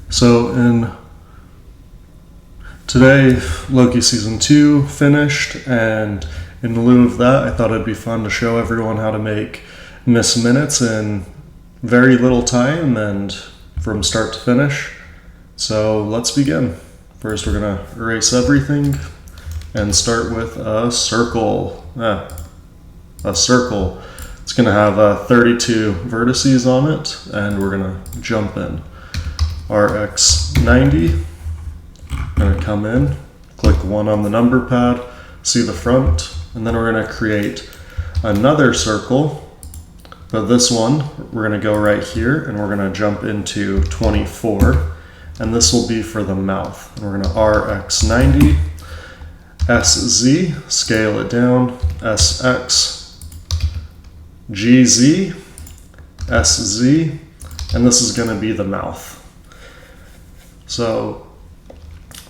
So in today, Loki Season 2 finished, and in lieu of that, I thought it'd be fun to show everyone how to make Miss Minutes in very little time and from start to finish. So let's begin. First, we're gonna erase everything and start with a circle. A circle. It's gonna have 32 vertices on it, and we're gonna jump in. RX90. I'm gonna come in, click 1 on the number pad, see the front, and then we're gonna create another circle. But this one, we're gonna go right here, and we're gonna jump into 24, and this will be for the mouth. And we're gonna RX90, SZ, scale it down, SX, GZ, SZ, and this is gonna be the mouth. So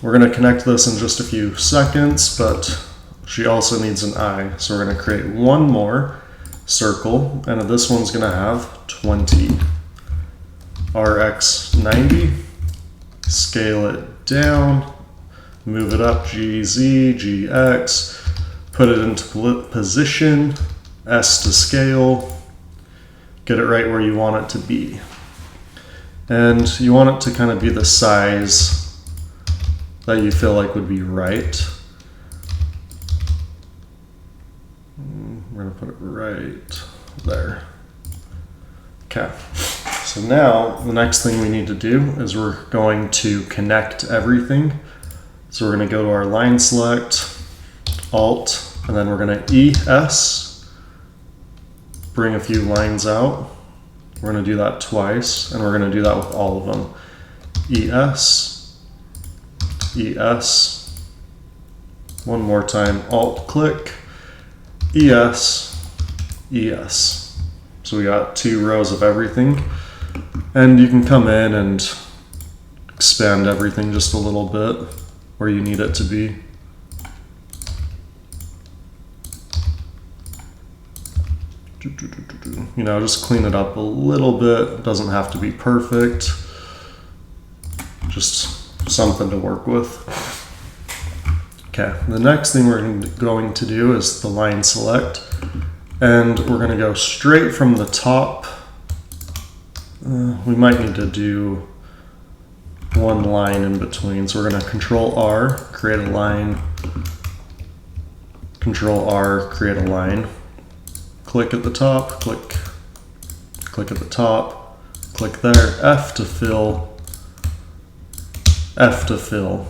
we're going to connect this in just a few seconds, but she also needs an eye. So we're going to create one more circle, and this one's going to have 20. RX90, scale it down, move it up, GZ, GX, put it into position, S to scale, get it right where you want it to be. And you want it to kind of be the size that you feel like would be right. We're gonna put it right there. Okay, so now the next thing we need to do is we're going to connect everything. So we're gonna go to our line select, Alt, and then we're gonna ES, bring a few lines out. We're going to do that twice, and we're going to do that with all of them. ES, ES, one more time, Alt click, ES, ES. So we got 2 rows of everything, and you can come in and expand everything just a little bit where you need it to be. You know, just clean it up a little bit. It doesn't have to be perfect. Just something to work with. Okay, the next thing we're going to do is the line select. And we're going to go straight from the top. We might need to do one line in between. So we're going to Control R, create a line. Control R, create a line. Click at the top, click at the top, click there, F to fill, F to fill.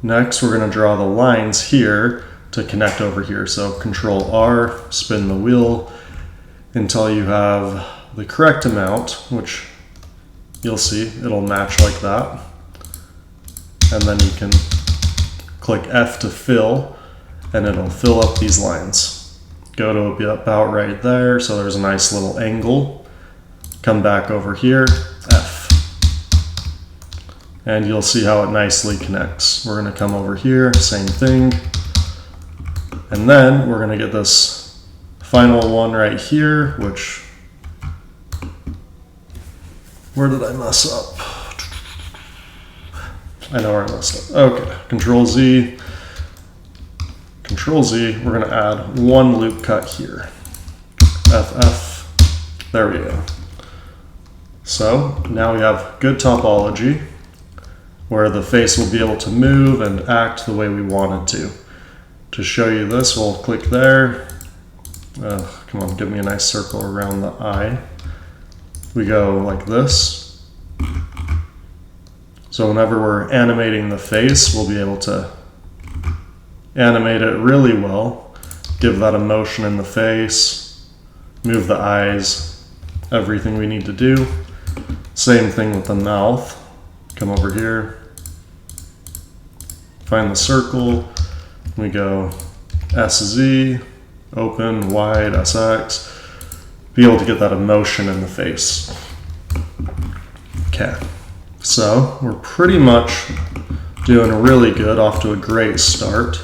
Next, we're going to draw the lines here to connect over here. So Control R, spin the wheel until you have the correct amount, which you'll see, it'll match like that. And then you can click F to fill, and it'll fill up these lines. Go to about right there, so there's a nice little angle. Come back over here, F. And you'll see how it nicely connects. We're gonna come over here, same thing. And then we're gonna get this final one right here, which, where did I mess up? I know where I messed up. Okay, Control Z. Control Z, we're going to add one loop cut here. FF, there we go. So now we have good topology where the face will be able to move and act the way we want it to. To show you this, we'll click there. Come on, give me a nice circle around the eye. We go like this. So whenever we're animating the face, we'll be able to animate it really well, give that emotion in the face, move the eyes, everything we need to do. Same thing with the mouth. Come over here, find the circle, we go SZ, open, wide, SX, be able to get that emotion in the face. Okay, so we're pretty much doing really good, off to a great start.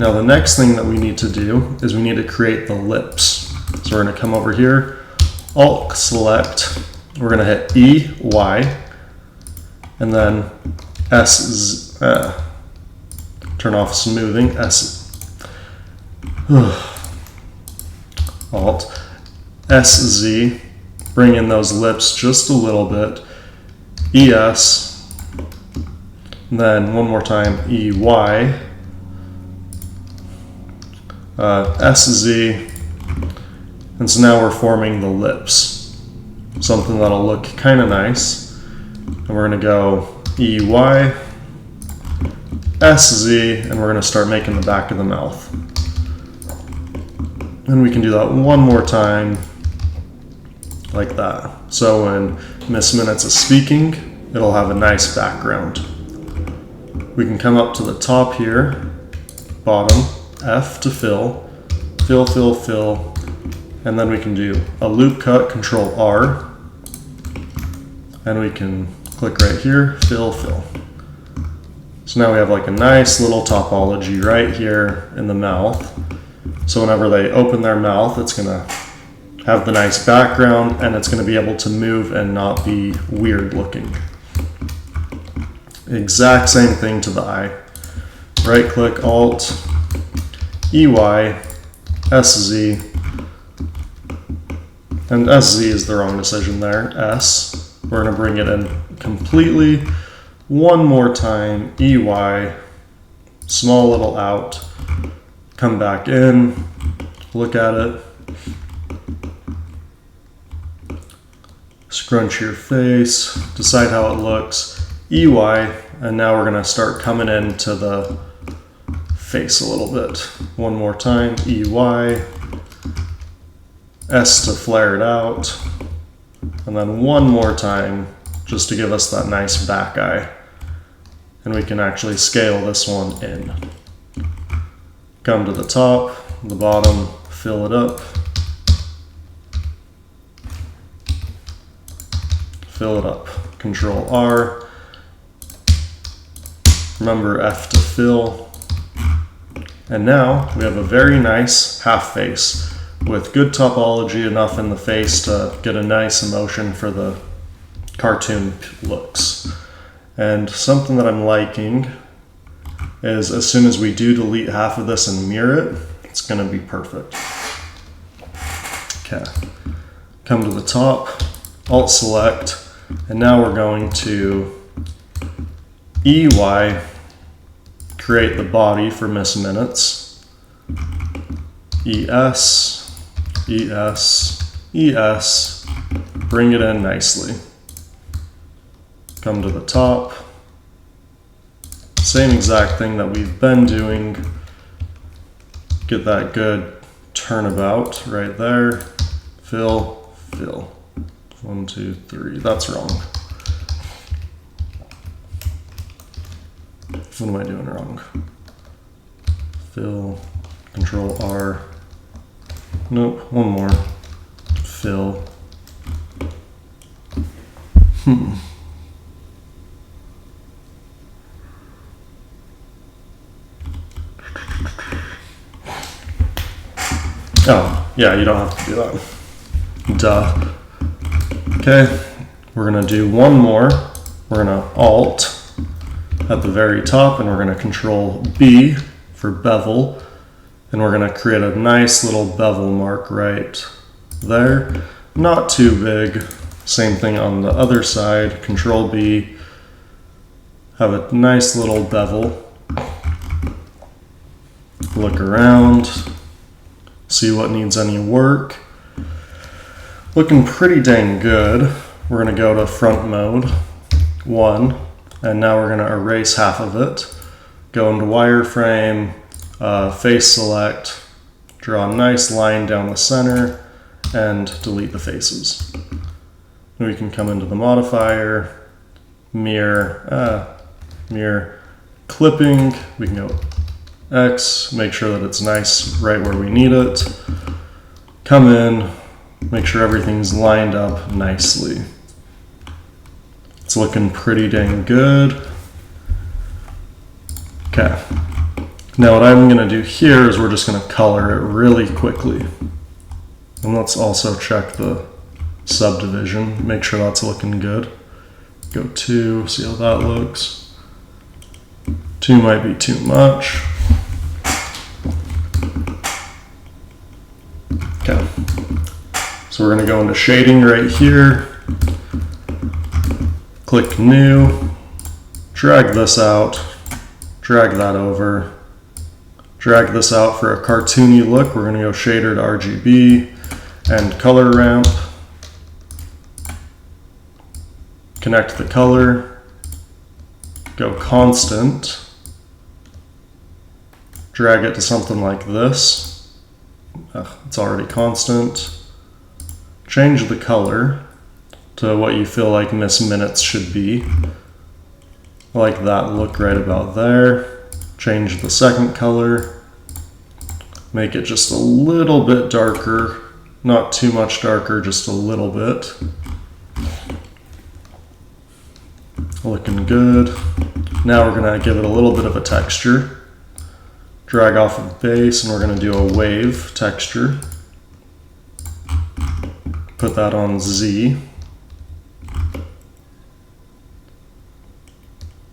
Now the next thing that we need to do is we need to create the lips. So we're going to come over here, Alt select, we're going to hit E, Y, and then S, turn off smoothing, Alt, SZ, bring in those lips just a little bit, ES, and then one more time, EY, SZ, and so now we're forming the lips, something that'll look kind of nice. And we're going to go EY, SZ, and we're going to start making the back of the mouth. And we can do that one more time, like that. So when Miss Minutes is speaking, it'll have a nice background. We can come up to the top here, bottom, F to fill, fill, fill, fill, and then we can do a loop cut, Control R, and we can click right here, fill, fill. So now we have like a nice little topology right here in the mouth. So whenever they open their mouth, it's gonna have the nice background and it's gonna be able to move and not be weird looking. Exact same thing to the eye. Right click, Alt, EY, SZ, and SZ is the wrong decision there, S. We're gonna bring it in completely. One more time, EY, small little out, come back in, look at it, scrunch your face, decide how it looks, EY, and now we're gonna start coming into the face a little bit. One more time, EY, S to flare it out, and then one more time just to give us that nice back eye. And we can actually scale this one in. Come to the top, the bottom, fill it up, fill it up, Control R, remember F to fill, and now we have a very nice half face with good topology, enough in the face to get a nice emotion for the cartoon looks. And something that I'm liking is as soon as we do delete half of this and mirror it, it's going to be perfect. Okay, come to the top, Alt select, and now we're going to EY, create the body for Miss Minutes, ES, ES, ES, bring it in nicely. Come to the top, same exact thing that we've been doing, get that good turnabout right there, fill, fill, 1, 2, 3, that's wrong. What am I doing wrong? Fill, Control R, nope, one more, fill, Oh, yeah, you don't have to do that. Duh. Okay, we're gonna do one more. We're gonna Alt at the very top and we're gonna Control B for bevel. And we're gonna create a nice little bevel mark right there. Not too big. Same thing on the other side, Control B. Have a nice little bevel. Look around. See what needs any work. Looking pretty dang good. We're gonna go to front mode, 1, and now we're gonna erase half of it. Go into wireframe, face select, draw a nice line down the center, and delete the faces. We can come into the modifier, mirror, mirror, clipping, we can go X, make sure that it's nice right where we need it. Come in, make sure everything's lined up nicely. It's looking pretty dang good. Okay. Now what I'm gonna do here is we're just gonna color it really quickly. And let's also check the subdivision. Make sure that's looking good. Go 2, see how that looks. 2 might be too much. Okay. So we're going to go into shading right here. Click new. Drag this out. Drag that over. Drag this out for a cartoony look. We're going to go shader to RGB and color ramp. Connect the color. Go constant. Drag it to something like this. It's already constant. Change the color to what you feel like Miss Minutes should be. I like that look right about there. Change the second color. Make it just a little bit darker. Not too much darker, just a little bit. Looking good. Now we're gonna give it a little bit of a texture. Drag off of base and we're gonna do a wave texture. Put that on Z.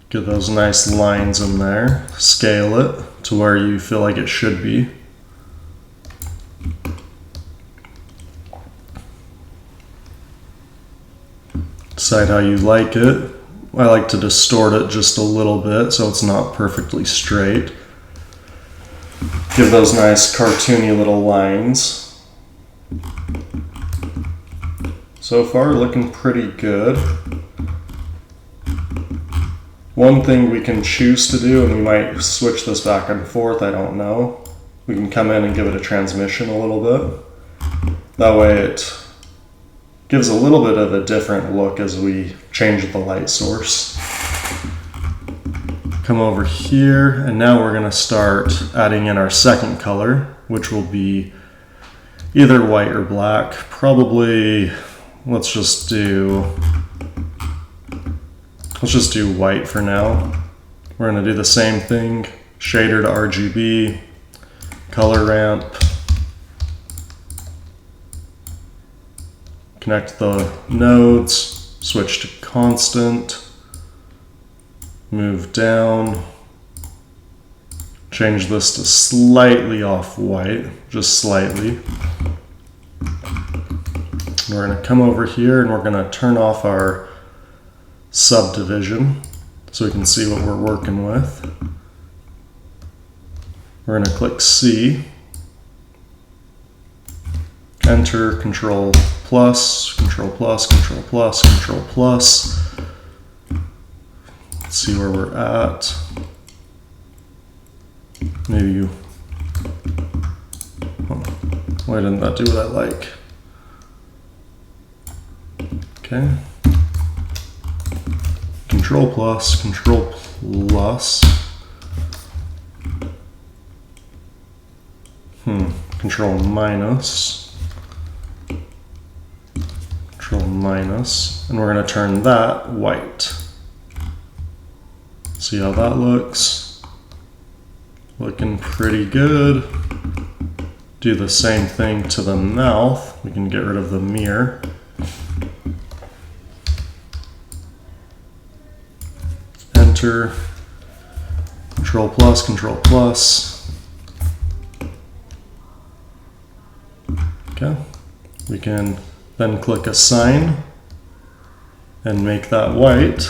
Get those nice lines in there. Scale it to where you feel like it should be. Decide how you like it. I like to distort it just a little bit so it's not perfectly straight. Give those nice cartoony little lines. So far looking pretty good. One thing we can choose to do, and we might switch this back and forth, I don't know. We can come in and give it a transmission a little bit. That way it gives a little bit of a different look as we change the light source. Come over here, and now we're gonna start adding in our second color, which will be either white or black. Probably, let's just do white for now. We're gonna do the same thing, shader to RGB, color ramp, connect the nodes, switch to constant, move down, change this to slightly off-white, just slightly. We're gonna come over here and we're gonna turn off our subdivision so we can see what we're working with. We're going to click C, enter, Control plus, Control plus, Control plus, Control plus. Let's see where we're at. Maybe you, why didn't that do what I like? Okay. Control plus, Control plus. Control minus. Control minus. And we're going to turn that white. See how that looks? Looking pretty good. Do the same thing to the mouth. We can get rid of the mirror. Enter, Control plus, Control plus. Okay, we can then click Assign and make that white.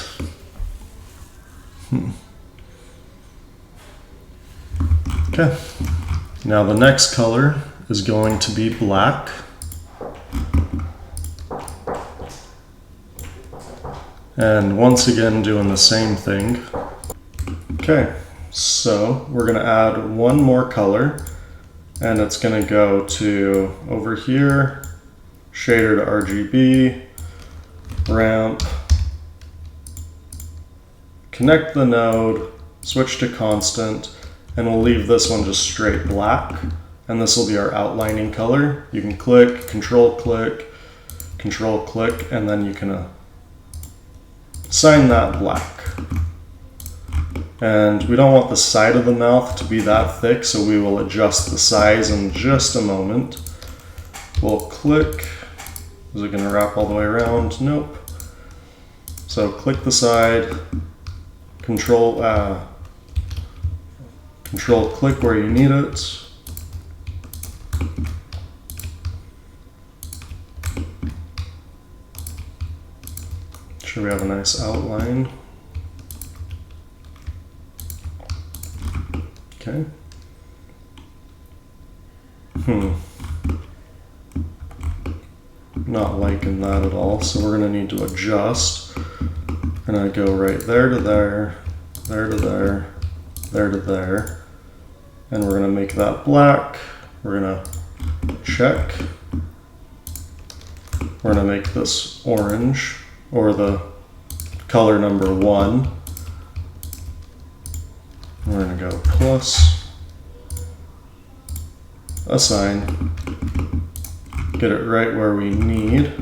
Okay, now the next color is going to be black. And once again, doing the same thing. Okay, so we're gonna add one more color, and it's gonna go to over here, shader to RGB, ramp, connect the node, switch to constant, and we'll leave this one just straight black, and this will be our outlining color. You can click, control click, and then you can assign that black. And we don't want the side of the mouth to be that thick, so we will adjust the size in just a moment. We'll click Is it going to wrap all the way around? Nope. So click the side, control click where you need it. Sure we have a nice outline. Okay. Not liking that at all, so we're going to need to adjust. We're going to go right there to there, there to there, there to there, and we're going to make that black. We're going to check. We're going to make this orange, or the color number 1. We're going to go plus, assign, get it right where we need.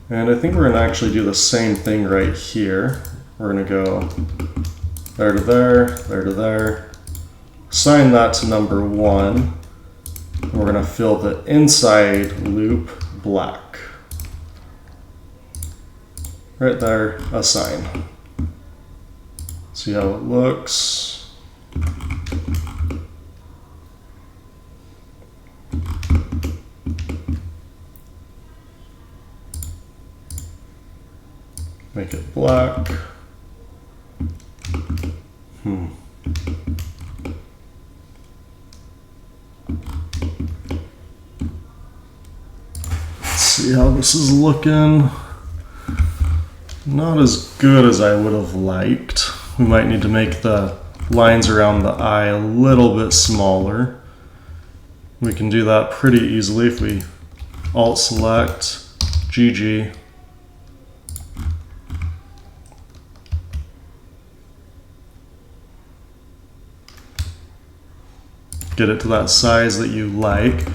And I think we're going to actually do the same thing right here. We're going to go there to there, there to there, assign that to number 1. And we're going to fill the inside loop black. Right there, assign. See how it looks. Make it black. Let's see how this is looking. Not as good as I would have liked. We might need to make the lines around the eye a little bit smaller. We can do that pretty easily if we Alt select GG. Get it to that size that you like,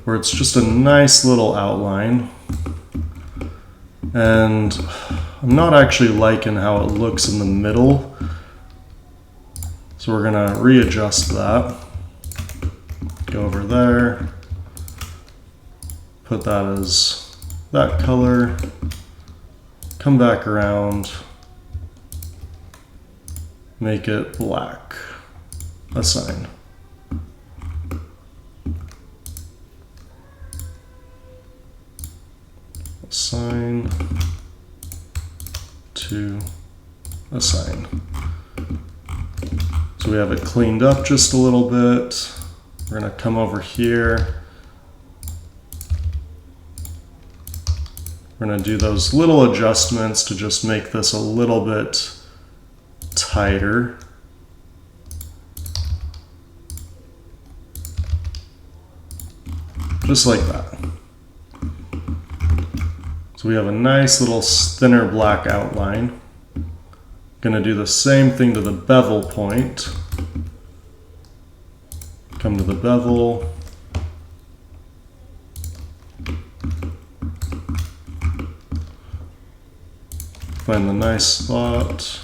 where it's just a nice little outline. And I'm not actually liking how it looks in the middle, so we're gonna readjust that. Go over there, put that as that color, come back around, make it black, assign. Assign to assign. So we have it cleaned up just a little bit. We're going to come over here. We're going to do those little adjustments to just make this a little bit tighter. Just like that. So we have a nice little thinner black outline. Going to do the same thing to the bevel point. Come to the bevel. Find the nice spot.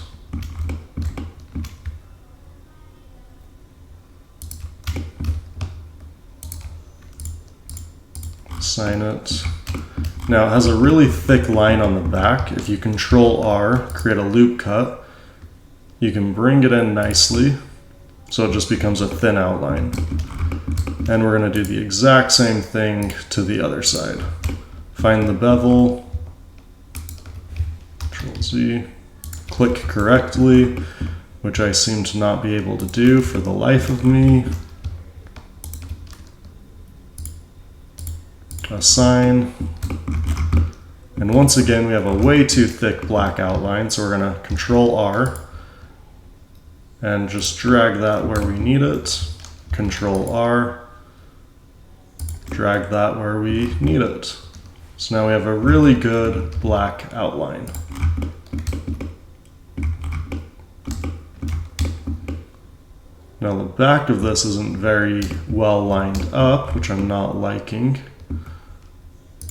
Assign it. Now it has a really thick line on the back. If you Control R, create a loop cut, you can bring it in nicely so it just becomes a thin outline. And we're going to do the exact same thing to the other side. Find the bevel, Control Z, click correctly, which I seem to not be able to do for the life of me. Assign. And once again, we have a way too thick black outline, so we're going to Control R and just drag that where we need it. Control R, drag that where we need it. So now we have a really good black outline. Now the back of this isn't very well lined up, which I'm not liking.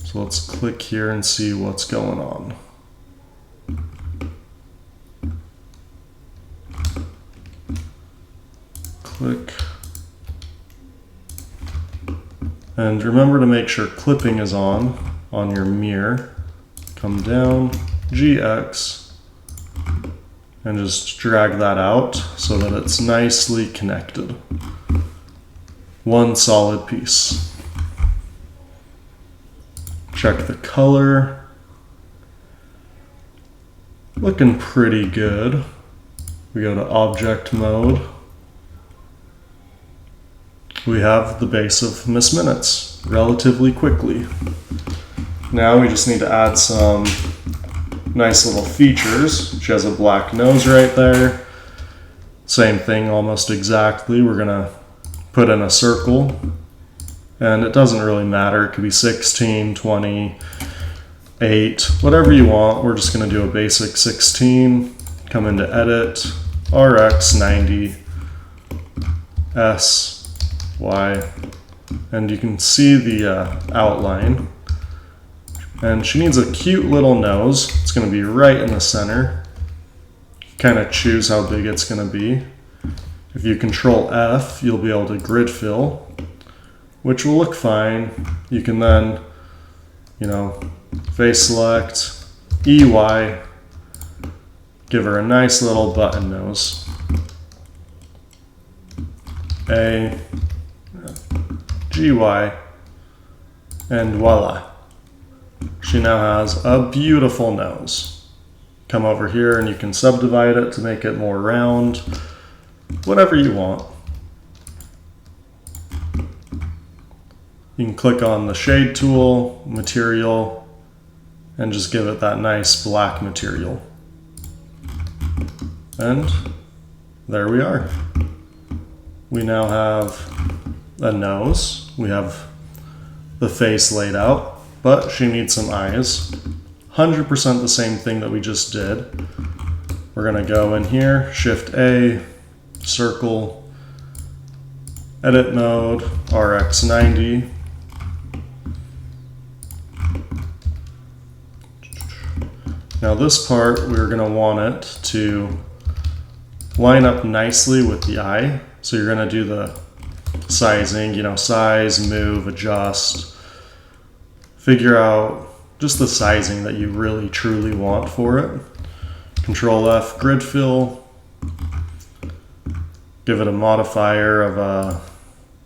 So let's click here and see what's going on. Click. And remember to make sure clipping is on. on your mirror, come down, GX, and just drag that out so that it's nicely connected. One solid piece. Check the color. Looking pretty good. We go to object mode. We have the base of Miss Minutes relatively quickly. Now we just need to add some nice little features. She has a black nose right there. Same thing almost exactly. We're gonna put in a circle, and it doesn't really matter. It could be 16, 20, 8, whatever you want. We're just gonna do a basic 16, come into edit, RX 90, S, Y, and you can see the outline. And she needs a cute little nose. It's gonna be right in the center. Kind of choose how big it's gonna be. If you control F, you'll be able to grid fill, which will look fine. You can then, face select, EY, give her a nice little button nose. A, GY, and voila. She now has a beautiful nose. Come over here and you can subdivide it to make it more round. Whatever you want. You can click on the shade tool, material, and just give it that nice black material. And there we are. We now have a nose. We have the face laid out. But she needs some eyes. 100% the same thing that we just did. We're gonna go in here, Shift A, circle, edit mode, RX 90. Now this part, we're gonna want it to line up nicely with the eye. So you're gonna do the sizing, size, move, adjust. Figure out just the sizing that you really truly want for it. Control F, grid fill. Give it a modifier of a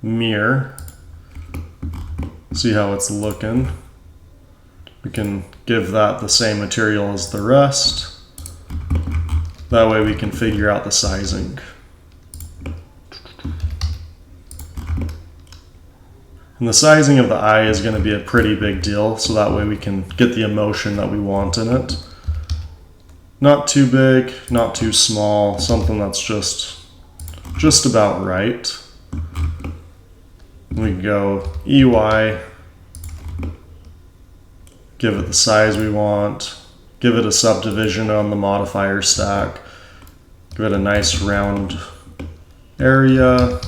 mirror. See how it's looking. We can give that the same material as the rest. That way we can figure out the sizing. And the sizing of the eye is going to be a pretty big deal, so that way we can get the emotion that we want in it. Not too big, not too small, something that's just about right. We can go EY, give it the size we want, give it a subdivision on the modifier stack, give it a nice round area.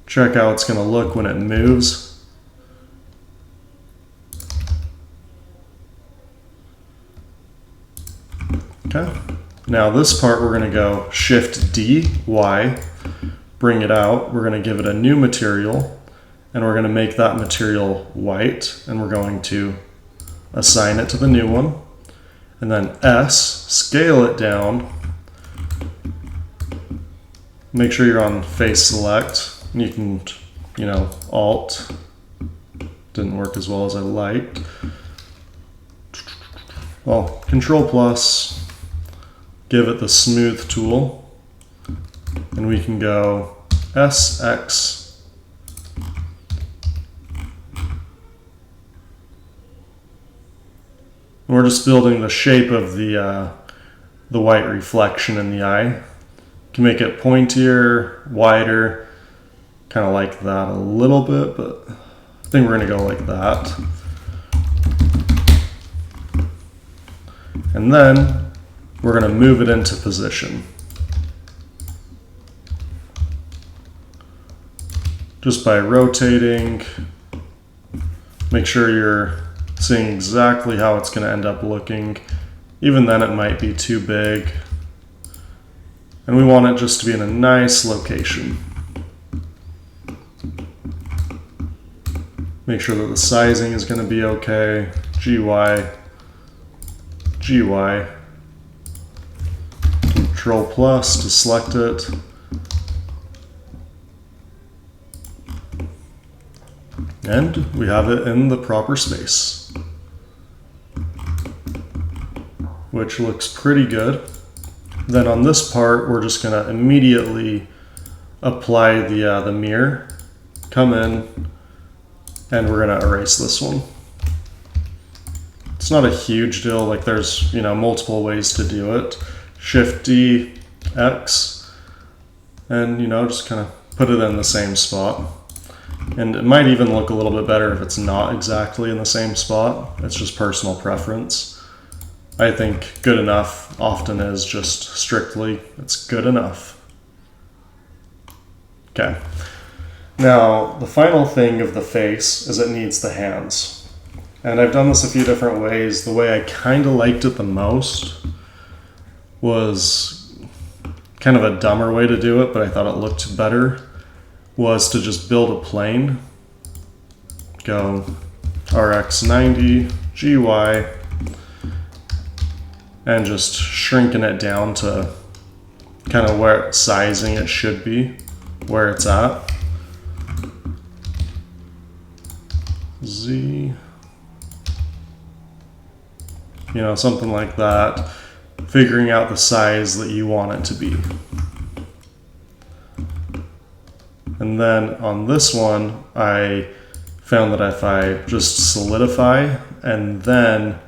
Check how it's going to look when it moves. Okay. Now this part we're going to go Shift D, Y, bring it out. We're going to give it a new material, and we're going to make that material white, and we're going to assign it to the new one. And then S, scale it down. Make sure you're on face select. You can, Alt. Didn't work as well as I liked. Well, Control plus, give it the smooth tool, and we can go SX. We're just building the shape of the white reflection in the eye. You can make it pointier, wider. Kind of like that a little bit, but I think we're going to go like that. And then we're going to move it into position. Just by rotating, make sure you're seeing exactly how it's going to end up looking. Even then it might be too big. And we want it just to be in a nice location. Make sure that the sizing is going to be okay. GY, GY. Control plus to select it. And we have it in the proper space, which looks pretty good. Then on this part, we're just gonna immediately apply the mirror, come in, and we're gonna erase this one. It's not a huge deal, like there's, multiple ways to do it. Shift D, X, and just kind of put it in the same spot. And it might even look a little bit better if it's not exactly in the same spot. It's just personal preference. I think good enough often is just strictly, it's good enough. Okay. Now, the final thing of the face is it needs the hands. And I've done this a few different ways. The way I kind of liked it the most was kind of a dumber way to do it, but I thought it looked better, was to just build a plane. Go RX90, GY, and just shrinking it down to kind of where sizing it should be, where it's at. Z, something like that. Figuring out the size that you want it to be. And then on this one, I found that if I just solidify and then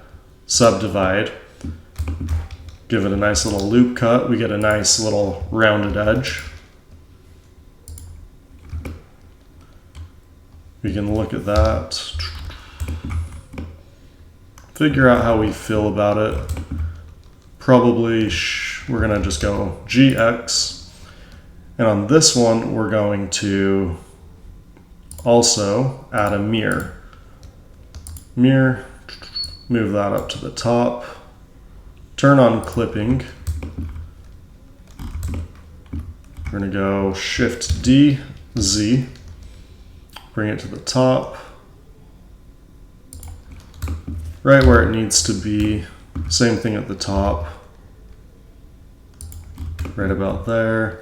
subdivide, give it a nice little loop cut, we get a nice little rounded edge. We can look at that, figure out how we feel about it. Probably we're gonna just go GX, and on this one we're going to also add a mirror. Mirror, move that up to the top, turn on clipping. We're gonna go Shift D, Z, bring it to the top, right where it needs to be. Same thing at the top, right about there.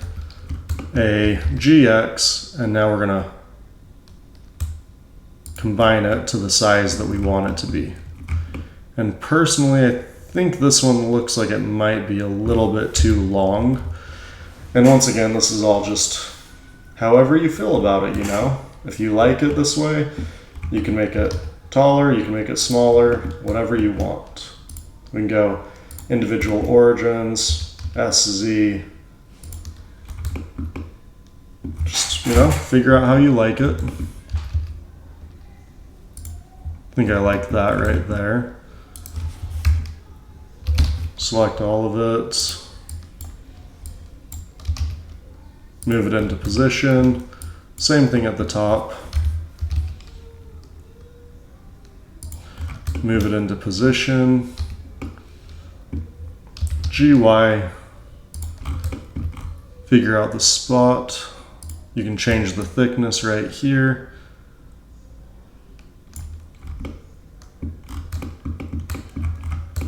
A GX, and now we're gonna combine it to the size that we want it to be. And personally, I think this one looks like it might be a little bit too long. And once again, this is all just however you feel about it, If you like it this way, you can make it taller, you can make it smaller, whatever you want. We can go individual origins, SZ. Just, figure out how you like it. I think I like that right there. Select all of it. Move it into position. Same thing at the top. Move it into position. GY, figure out the spot. You can change the thickness right here.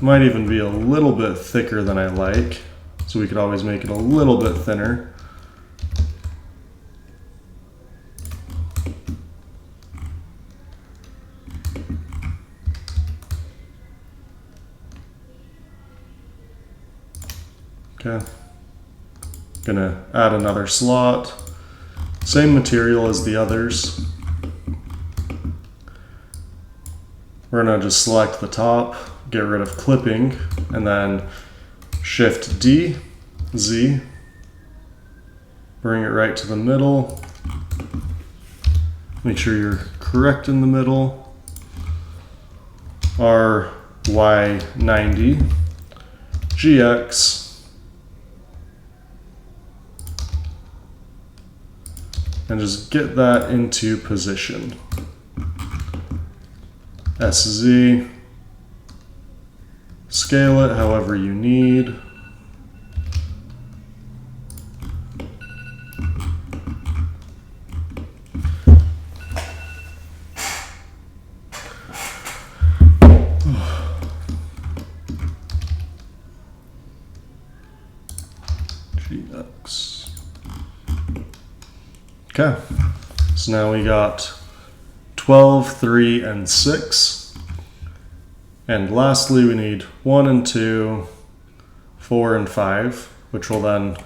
Might even be a little bit thicker than I like, so we could always make it a little bit thinner. Okay, gonna add another slot, same material as the others. We're gonna just select the top, get rid of clipping, and then Shift D, Z, bring it right to the middle. Make sure you're correct in the middle. RY90, GX, and just get that into position. SZ, scale it however you need. Okay, so now we got 12, 3, and 6. And lastly, we need 1 and 2, 4 and 5, which will then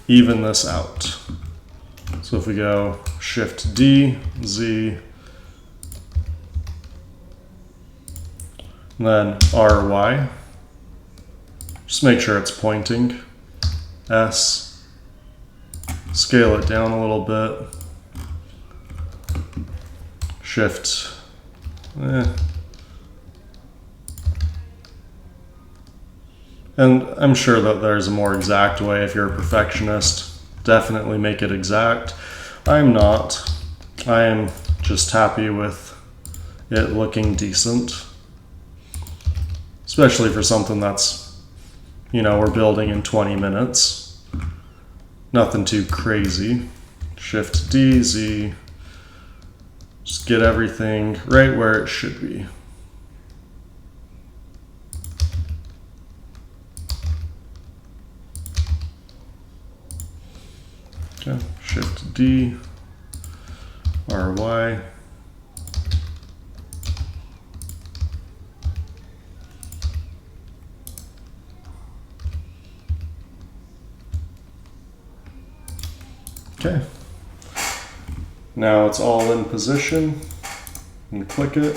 even this out. So if we go Shift D, Z, and then R, Y, just make sure it's pointing. S, scale it down a little bit. Shift, And I'm sure that there's a more exact way. If you're a perfectionist, definitely make it exact. I'm not. I am just happy with it looking decent. Especially for something that's, we're building in 20 minutes. Nothing too crazy. Shift D, Z. Just get everything right where it should be. Okay, Shift D, R, Y. Okay. Now it's all in position. And click it.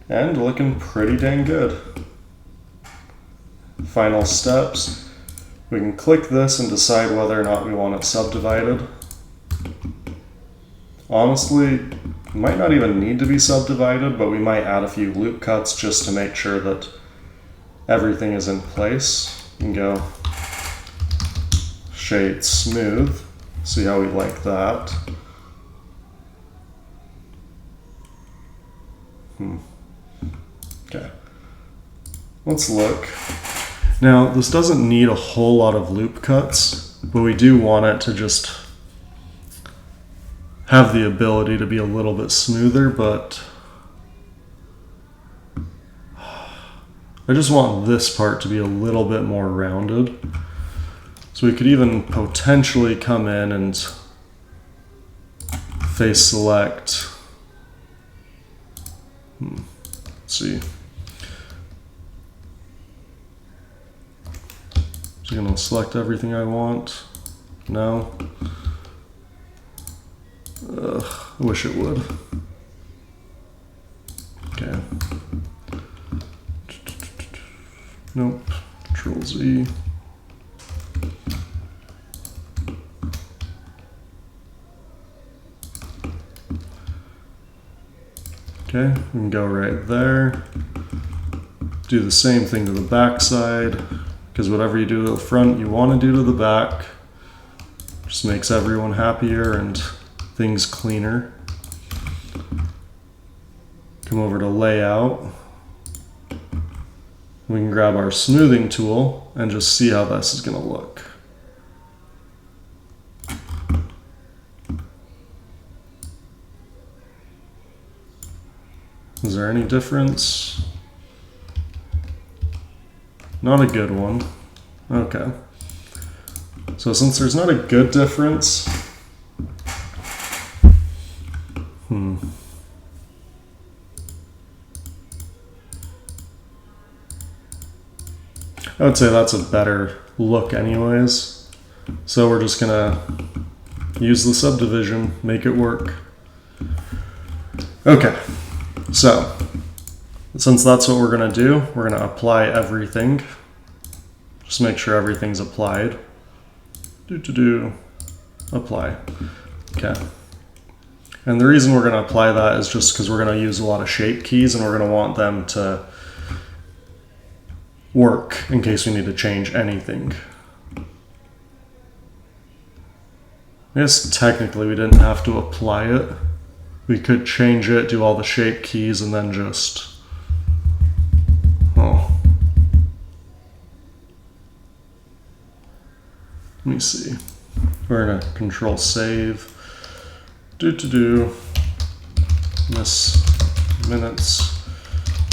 And looking pretty dang good. Final steps. We can click this and decide whether or not we want it subdivided. Honestly, it might not even need to be subdivided, but we might add a few loop cuts just to make sure that everything is in place. You can go shade smooth, see how we like that. Okay, let's look. Now, this doesn't need a whole lot of loop cuts, but we do want it to just have the ability to be a little bit smoother, but I just want this part to be a little bit more rounded. So we could even potentially come in and face select. Let's see. So I'm going to select everything I want. No. I wish it would. Okay. Nope. Control Z. Okay, we can go right there. Do the same thing to the back side, because whatever you do to the front, you want to do to the back. Just makes everyone happier and things cleaner. Come over to layout. We can grab our smoothing tool and just see how this is going to look. Is there any difference? Not a good one. Okay. So since there's not a good difference, I would say that's a better look anyways. So we're just gonna use the subdivision, make it work. Okay. So, since that's what we're going to do, we're going to apply everything. Just make sure everything's applied. Apply. Okay. And the reason we're going to apply that is just because we're going to use a lot of shape keys and we're going to want them to work in case we need to change anything. I guess technically we didn't have to apply it. We could change it, do all the shape keys, and then just... Let me see. We're gonna control save. Miss minutes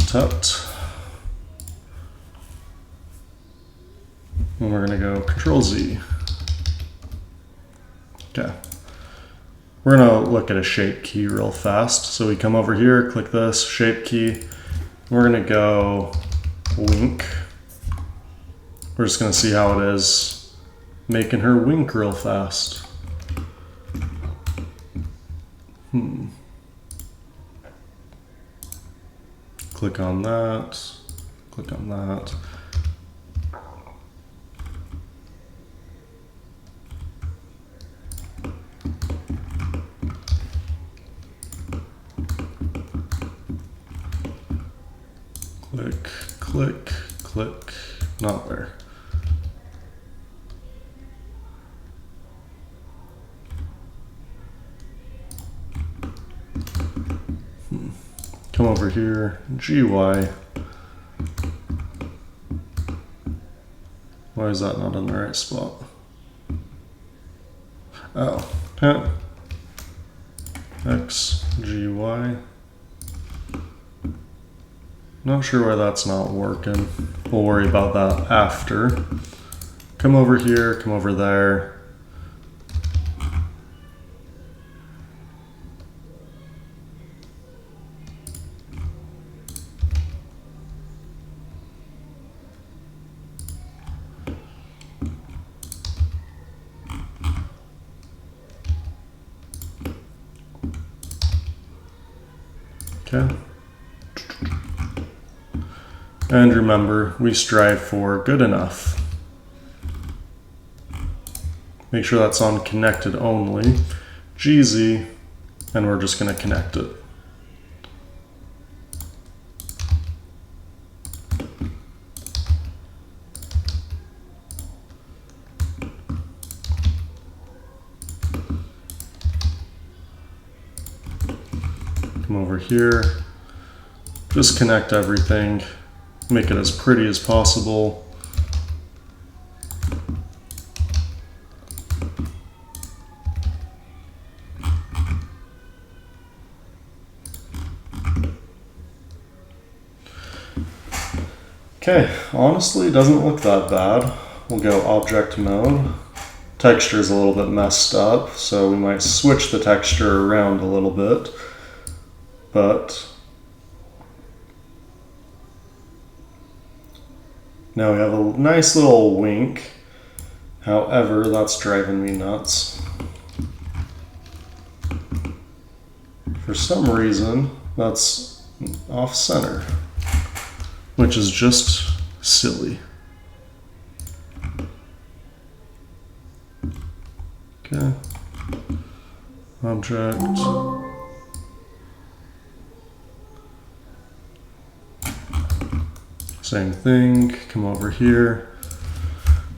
tut. And we're gonna go control Z. Okay. We're gonna look at a shape key real fast. So we come over here, click this shape key. We're gonna go wink. We're just gonna see how it is making her wink real fast. Click on that, click on that. Click, click, click, not there. Come over here, GY. Why is that not in the right spot? Oh, yeah. X, GY. Not sure why that's not working. We'll worry about that after. Come over here, come over there. Okay. And remember, we strive for good enough. Make sure that's on connected only. GZ, and we're just going to connect it. Come over here, just connect everything. Make it as pretty as possible. Okay, honestly, it doesn't look that bad. We'll go object mode. Texture is a little bit messed up, so we might switch the texture around a little bit. But now we have a nice little wink. However, that's driving me nuts. For some reason, that's off center, which is just silly. Okay. Object. Same thing, come over here,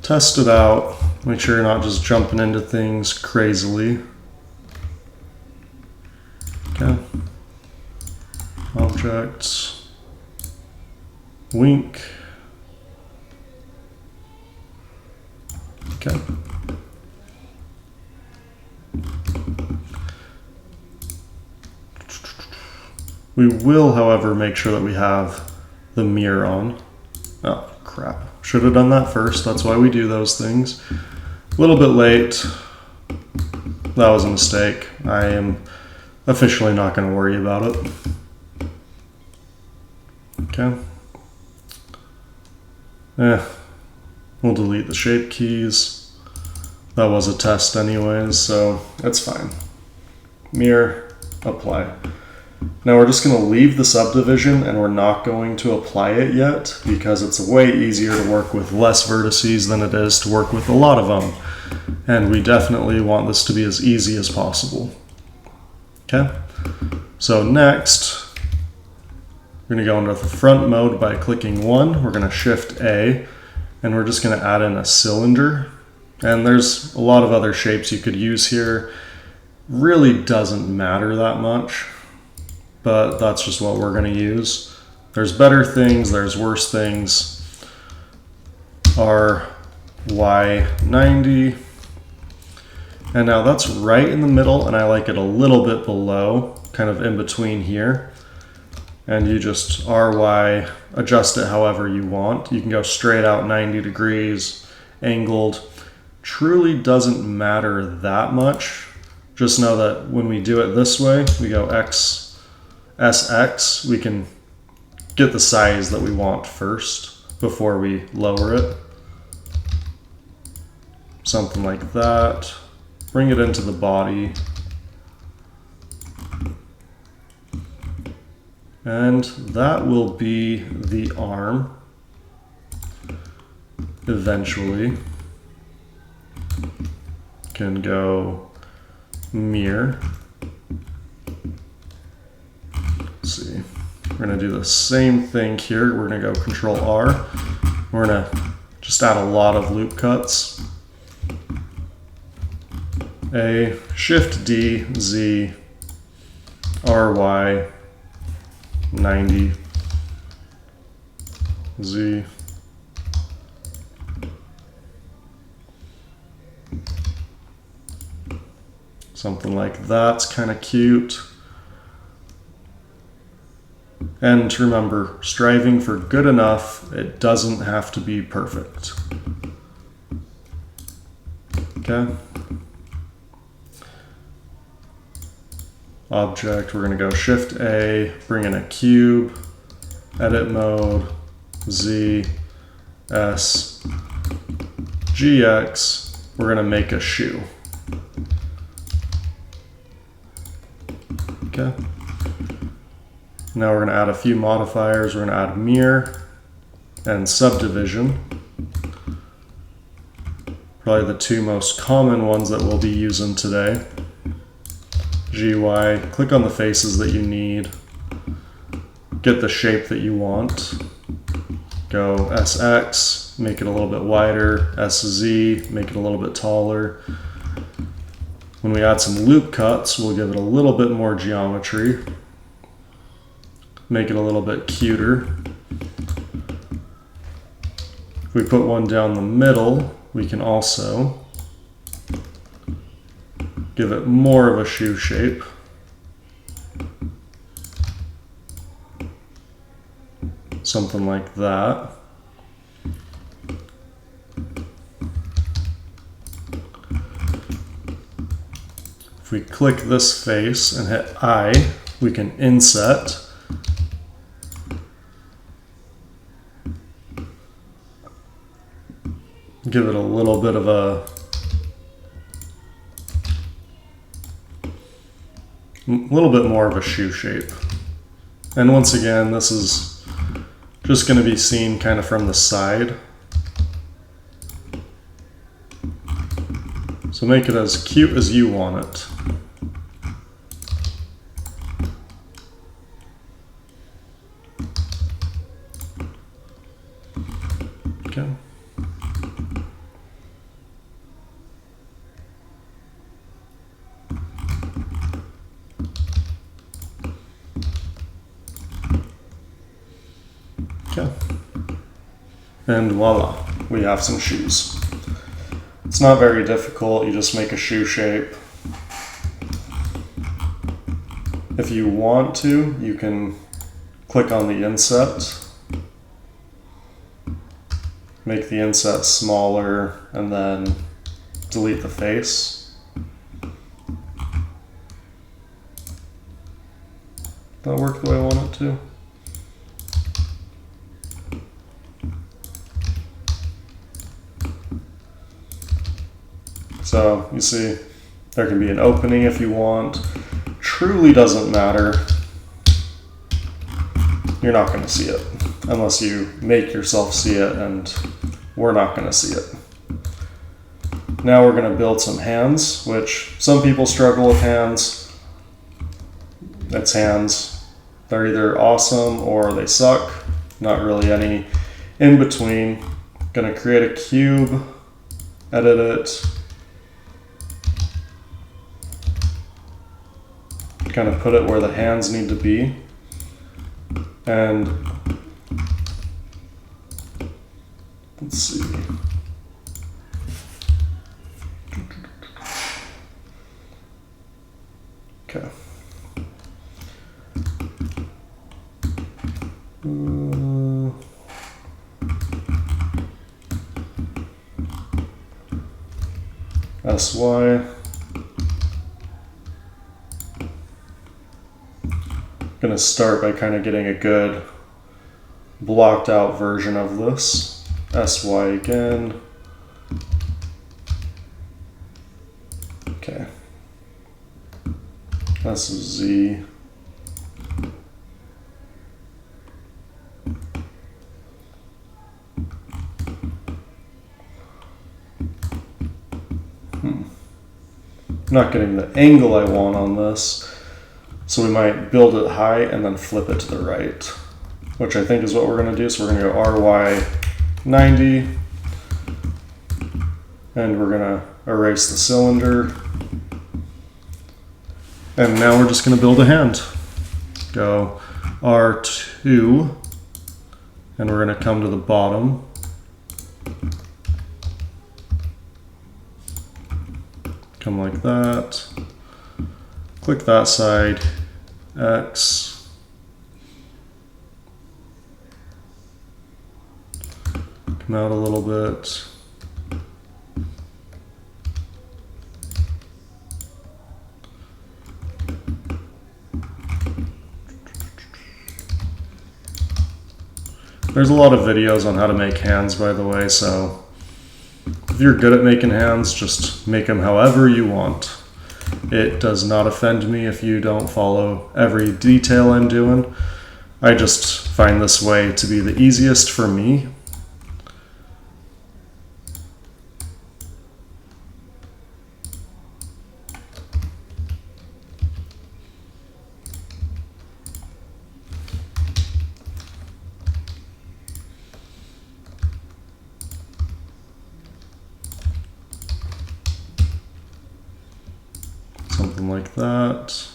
test it out, make sure you're not just jumping into things crazily. Okay. Objects, wink. Okay. We will, however, make sure that we have the mirror on. Oh, crap. Should have done that first. That's why we do those things. A little bit late. That was a mistake. I am officially not going to worry about it. Okay. We'll delete the shape keys. That was a test anyways, so it's fine. Mirror, apply. Now we're just going to leave the subdivision and we're not going to apply it yet because it's way easier to work with less vertices than it is to work with a lot of them. And we definitely want this to be as easy as possible. Okay, so next we're going to go into the front mode by clicking 1. We're going to shift A and we're just going to add in a cylinder. And there's a lot of other shapes you could use here. Really doesn't matter that much, but that's just what we're going to use. There's better things, there's worse things. RY90. And now that's right in the middle, and I like it a little bit below, kind of in between here. And you just RY, adjust it however you want. You can go straight out 90 degrees, angled. truly doesn't matter that much. Just know that when we do it this way, we go SX, we can get the size that we want first before we lower it. Something like that. Bring it into the body. And that will be the arm eventually. Can go mirror. Let's see. We're going to do the same thing here. We're going to go Control R. We're going to just add a lot of loop cuts. A, Shift D, Z, RY, 90, Z. Something like that's kind of cute. And remember, striving for good enough, it doesn't have to be perfect. Okay. Object, we're going to go Shift A, bring in a cube, edit mode, Z, S, GX, we're going to make a shoe. Okay. Now we're going to add a few modifiers. We're going to add mirror and subdivision. Probably the two most common ones that we'll be using today. GY, click on the faces that you need. Get the shape that you want. Go SX, make it a little bit wider. SZ, make it a little bit taller. When we add some loop cuts, we'll give it a little bit more geometry. Make it a little bit cuter. If we put one down the middle, we can also give it more of a shoe shape. Something like that. If we click this face and hit I, we can inset. Give it a little bit of a more of a shoe shape. And once again, this is just going to be seen kind of from the side. So make it as cute as you want it. Okay. Okay. And voila, we have some shoes. It's not very difficult, you just make a shoe shape. If you want to, you can click on the inset, make the inset smaller, and then delete the face. That work the way I want it to? So you see, there can be an opening if you want. Truly doesn't matter. You're not going to see it unless you make yourself see it, and we're not going to see it. Now we're going to build some hands, which some people struggle with hands. It's hands. They're either awesome or they suck. Not really any in between. Going to create a cube, edit it. Kind of put it where the hands need to be, and let's see. Okay. SY. Gonna start by kind of getting a good blocked out version of this. SY again. Okay. This is Z. Not getting the angle I want on this, so we might build it high and then flip it to the right, which I think is what we're going to do. So we're going to go RY 90, and we're going to erase the cylinder, and now we're just going to build a hand. Go R2, and we're going to come to the bottom. Come like that, click that side, X, come out a little bit, there's a lot of videos on how to make hands, by the way, so if you're good at making hands, just make them however you want. It does not offend me if you don't follow every detail I'm doing. I just find this way to be the easiest for me. Something like that.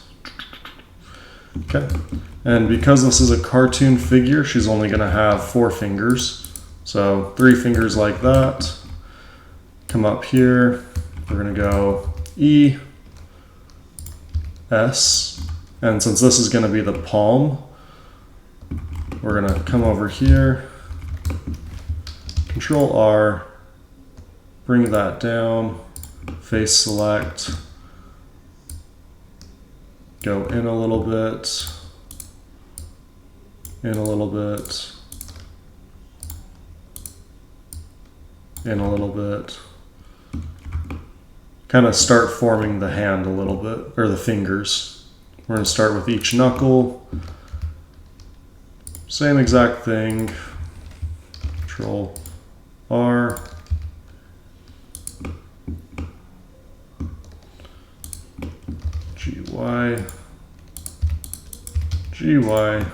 Okay, and because this is a cartoon figure, she's only going to have 4 fingers. So 3 fingers like that. Come up here, we're going to go E, S, and since this is going to be the palm, we're going to come over here, Control R, bring that down, face select, go in a little bit, in a little bit, in a little bit. Kind of start forming the hand a little bit, or the fingers. We're going to start with each knuckle. Same exact thing. Control R. GY. GY.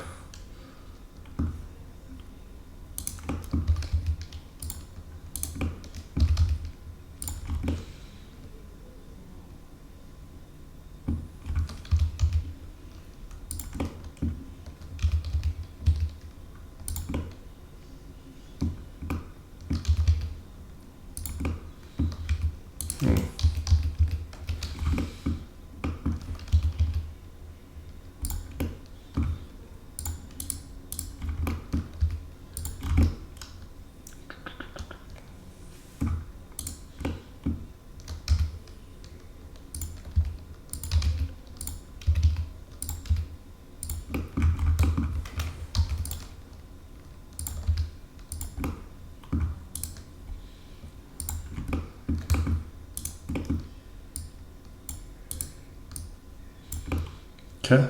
Okay,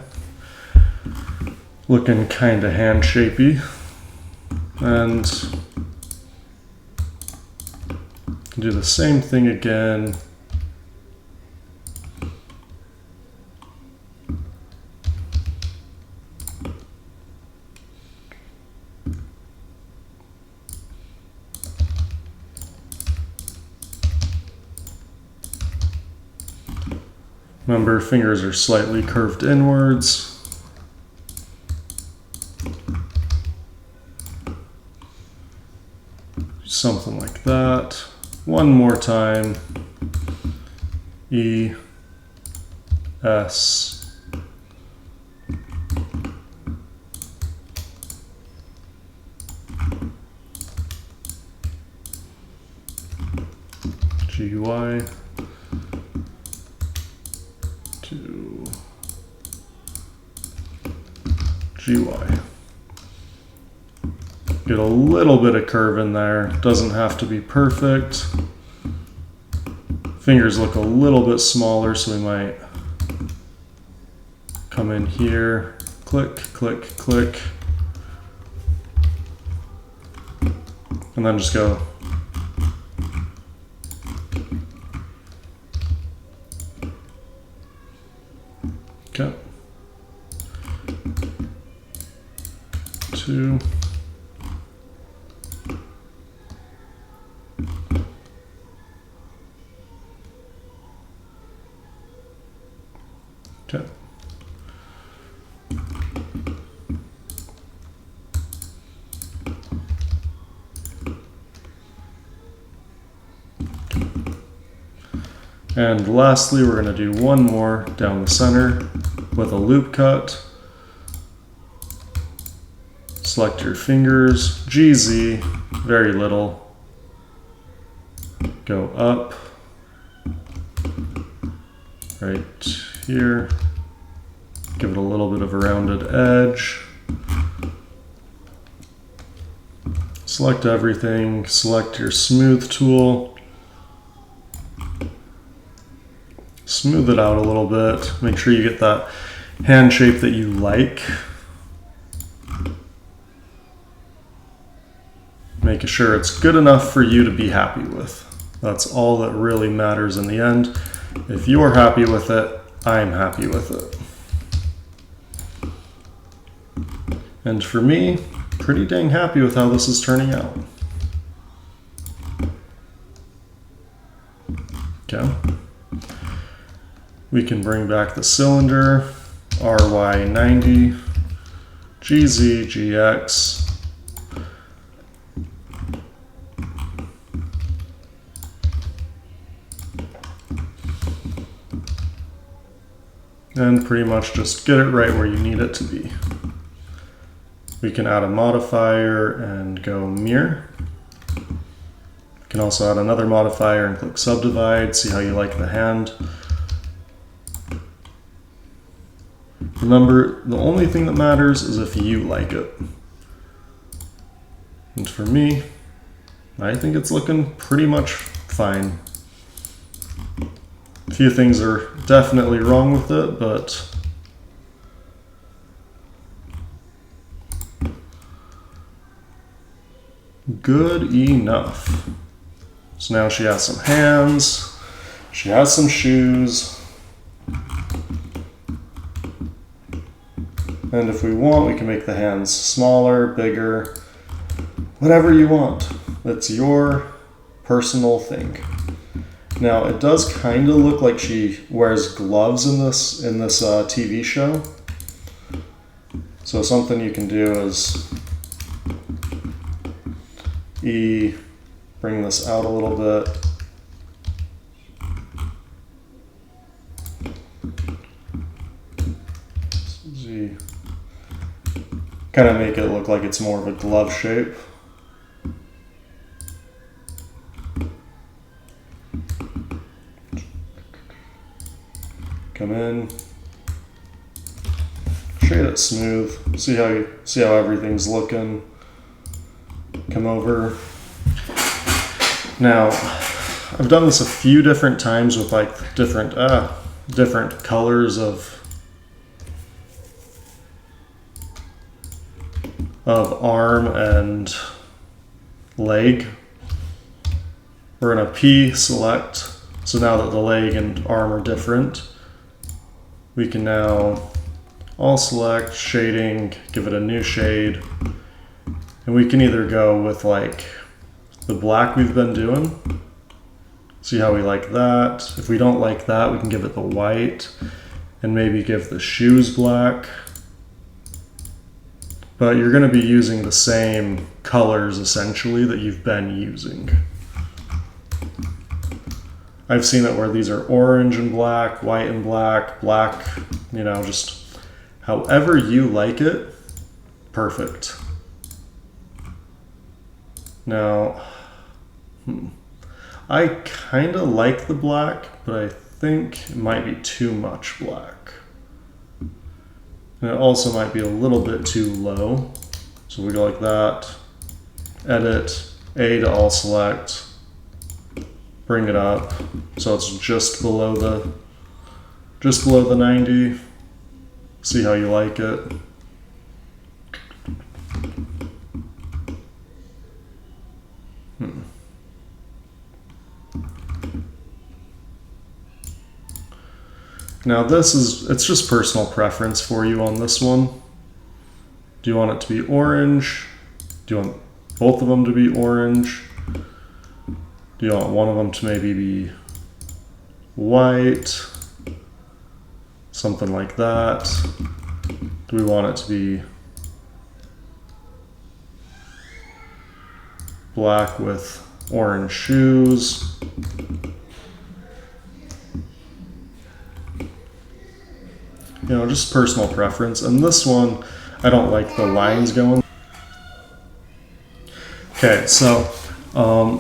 looking kind of hand shapey, and do the same thing again. Remember, fingers are slightly curved inwards. Something like that. One more time. E, S, G, Y. GY. Get a little bit of curve in there. Doesn't have to be perfect. Fingers look a little bit smaller, so we might come in here, click, click, click, and then just go. Okay. 2. Okay. And lastly, we're going to do one more down the center with a loop cut. Select your fingers, GZ, very little. Go up, right here. Give it a little bit of a rounded edge. Select everything, select your smooth tool. Smooth it out a little bit. Make sure you get that hand shape that you like. Making sure it's good enough for you to be happy with. That's all that really matters in the end. If you're happy with it, I'm happy with it. And for me, pretty dang happy with how this is turning out. Okay. We can bring back the cylinder, RY90, GZ, GX. And pretty much just get it right where you need it to be. We can add a modifier and go mirror. We can also add another modifier and click subdivide, see how you like the hand. Remember, the only thing that matters is if you like it. And for me, I think it's looking pretty much fine. A few things are definitely wrong with it, but good enough. So now she has some hands, she has some shoes, and if we want, we can make the hands smaller, bigger, whatever you want. That's your personal thing. Now, it does kind of look like she wears gloves in this TV show. So something you can do is bring this out a little bit. Z, kind of make it look like it's more of a glove shape. Come in, shade it smooth, see how everything's looking. Come over. Now, I've done this a few different times with like different colors of arm and leg. We're gonna P select. So now that the leg and arm are different, we can now all select, shading, give it a new shade. And we can either go with like the black we've been doing. See how we like that. If we don't like that, we can give it the white and maybe give the shoes black. But you're going to be using the same colors essentially that you've been using. I've seen it where these are orange and black, white and black, black, you know, just however you like it, perfect. Now, I kind of like the black, but I think it might be too much black. And it also might be a little bit too low. So we go like that, edit, A to all select, bring it up so it's just below the 90. See how you like it. Now it's just personal preference for you on this one. Do you want it to be orange? Do you want both of them to be orange? Do you want one of them to maybe be white? Something like that. Do we want it to be black with orange shoes? You know, just personal preference. And this one, I don't like the lines going. Okay, so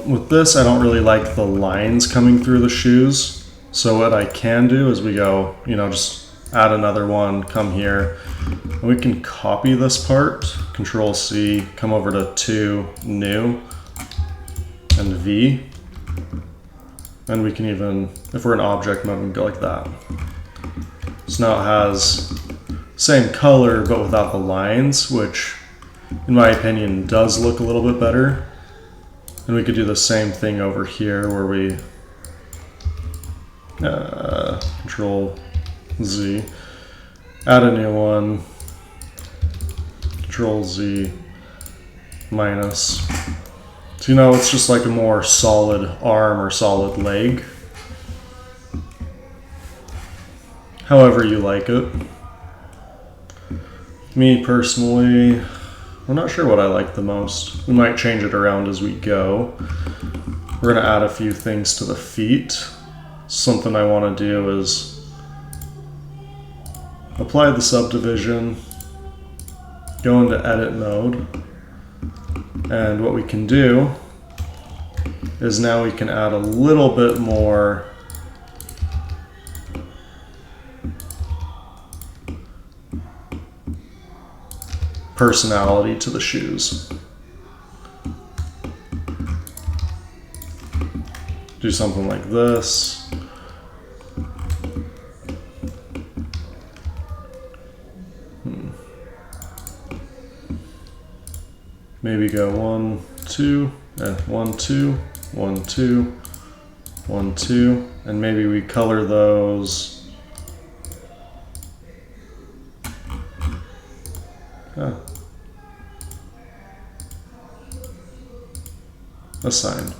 with this, I don't really like the lines coming through the shoes. So what I can do is we go, you know, just add another one, come here, and we can copy this part, Control C, come over to 2, New, and V. And we can even, if we're in object mode, we can go like that. So now it has same color but without the lines, which in my opinion does look a little bit better. And we could do the same thing over here where we Control Z, add a new one, Control Z, minus. So you know, it's just like a more solid arm or solid leg. However you like it. Me personally, I'm not sure what I like the most. We might change it around as we go. We're gonna add a few things to the feet. Something I wanna do is apply the subdivision, go into edit mode, and what we can do is now we can add a little bit more personality to the shoes. Do something like this. Maybe go 1, 2, 1, 2, 1, 2, 1, 2, and maybe we color those. Assign.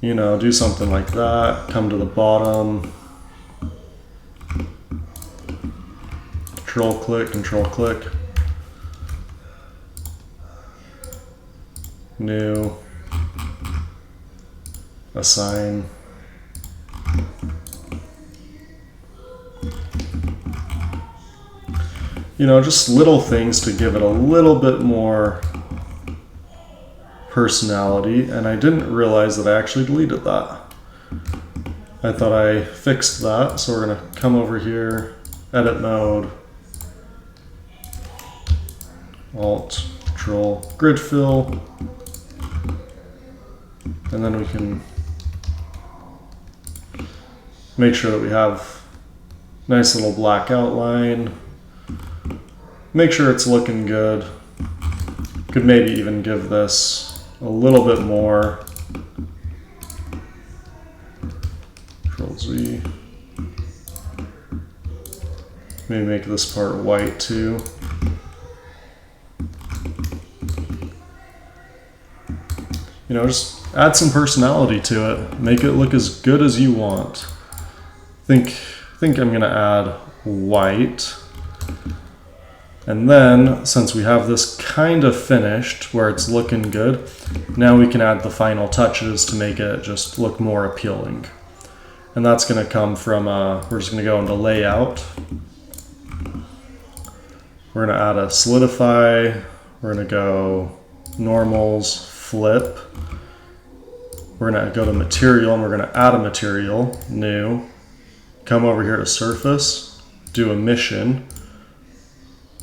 You know, do something like that. Come to the bottom. Control click, control click. New. Assign. You know, just little things to give it a little bit more personality, and I didn't realize that I actually deleted that. I thought I fixed that, so we're gonna come over here, edit mode, Alt, Control, grid fill, and then we can make sure that we have nice little black outline. Make sure it's looking good. Could maybe even give this a little bit more. Control Z. Maybe make this part white too. You know, just add some personality to it. Make it look as good as you want. I think I'm gonna add white. And then, since we have this kind of finished, where it's looking good, now we can add the final touches to make it just look more appealing. And that's gonna come from, we're just gonna go into layout. We're gonna add a solidify. We're gonna go normals, flip. We're gonna go to material and we're gonna add a material, new. Come over here to surface, do emission.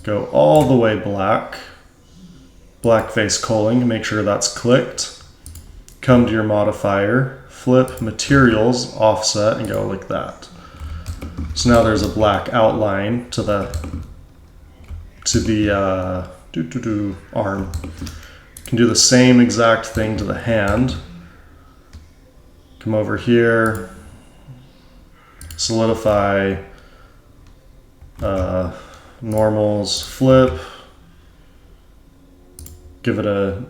go all the way black, blackface culling, make sure that's clicked. Come to your modifier, flip materials, offset, and go like that. So now there's a black outline to the arm. You can do the same exact thing to the hand. Come over here, solidify, normals, flip, give it a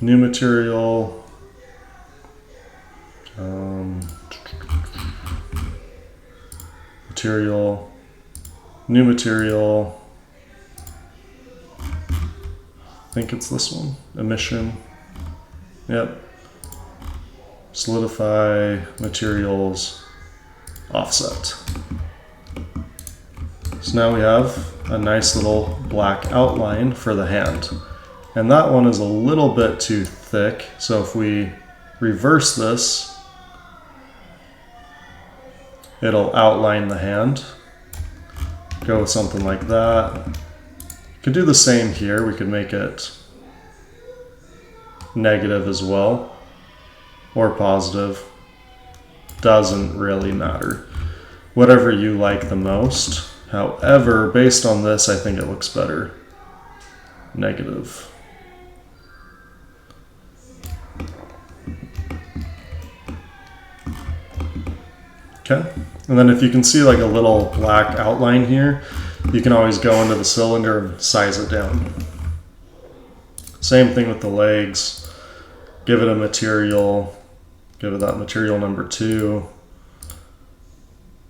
new material, material, new material, I think it's this one, emission, yep, solidify, materials, offset. So now we have a nice little black outline for the hand. And that one is a little bit too thick, so if we reverse this, it'll outline the hand. Go with something like that. Could do the same here, we could make it negative as well, or positive. Doesn't really matter. Whatever you like the most. However, based on this, I think it looks better. Negative. Okay, and then if you can see like a little black outline here, you can always go into the cylinder and size it down. Same thing with the legs. Give it a material, give it that material number 2,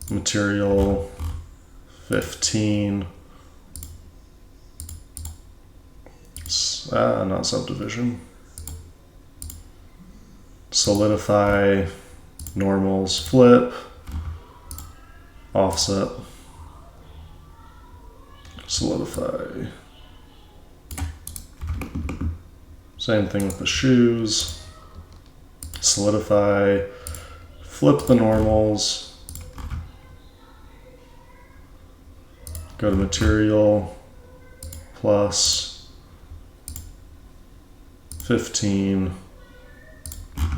material 15, not subdivision, solidify, normals, flip, offset, solidify. Same thing with the shoes, solidify, flip the normals, go to material, plus 15,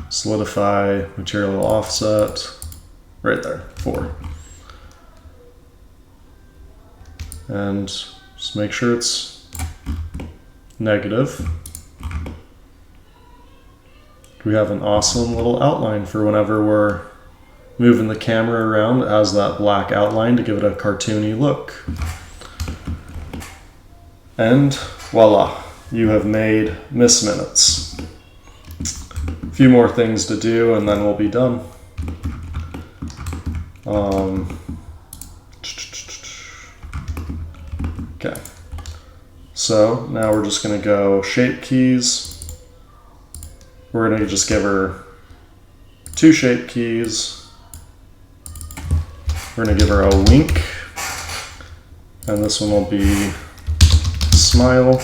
solidify, material offset, right there, 4. And just make sure it's negative. We have an awesome little outline for whenever we're moving the camera around as that black outline to give it a cartoony look. And voila, you have made Miss Minutes. A few more things to do and then we'll be done. Okay, so now we're just gonna go shape keys. We're gonna just give her 2 shape keys. We're gonna give her a wink, and this one will be smile.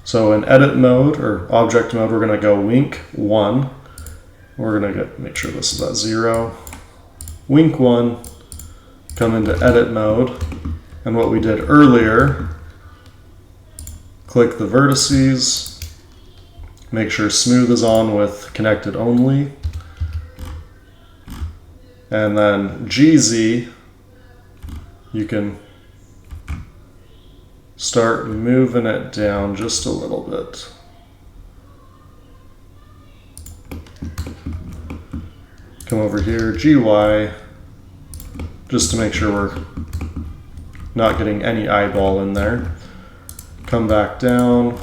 So in edit mode or object mode, we're gonna go wink 1. We're gonna make sure this is at 0. Wink 1, come into edit mode, and what we did earlier, click the vertices, make sure smooth is on with connected only, and then GZ, you can start moving it down just a little bit. Come over here, GY, just to make sure we're not getting any eyeball in there. Come back down,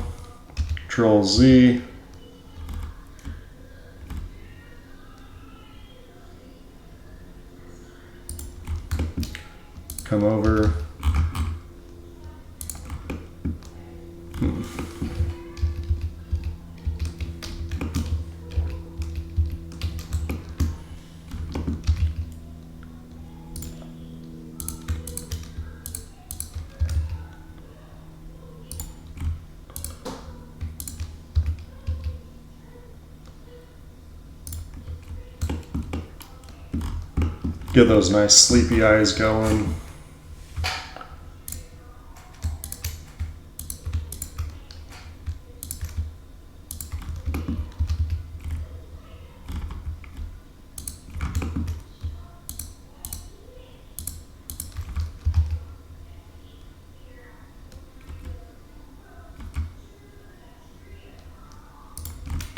Control Z. Come over. Get those nice sleepy eyes going.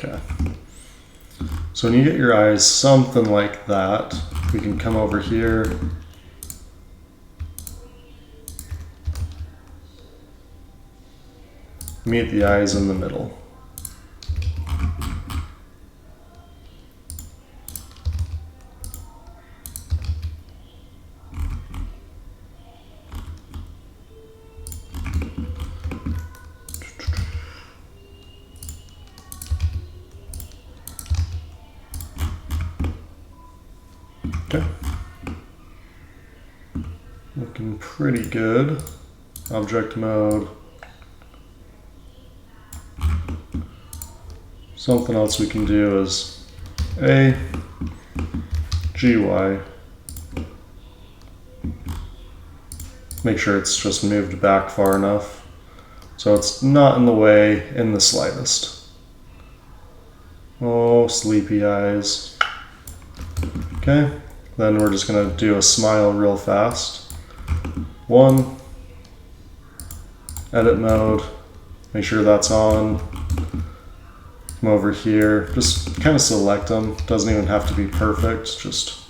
Okay. So when you get your eyes something like that, we can come over here. Meet the eyes in the middle. Okay. Looking pretty good. Object mode. Something else we can do is A, GY. Make sure it's just moved back far enough so it's not in the way in the slightest. Oh, sleepy eyes. Okay, then we're just gonna do a smile real fast. 1, edit mode, make sure that's on. Come over here, just kind of select them. Doesn't even have to be perfect, just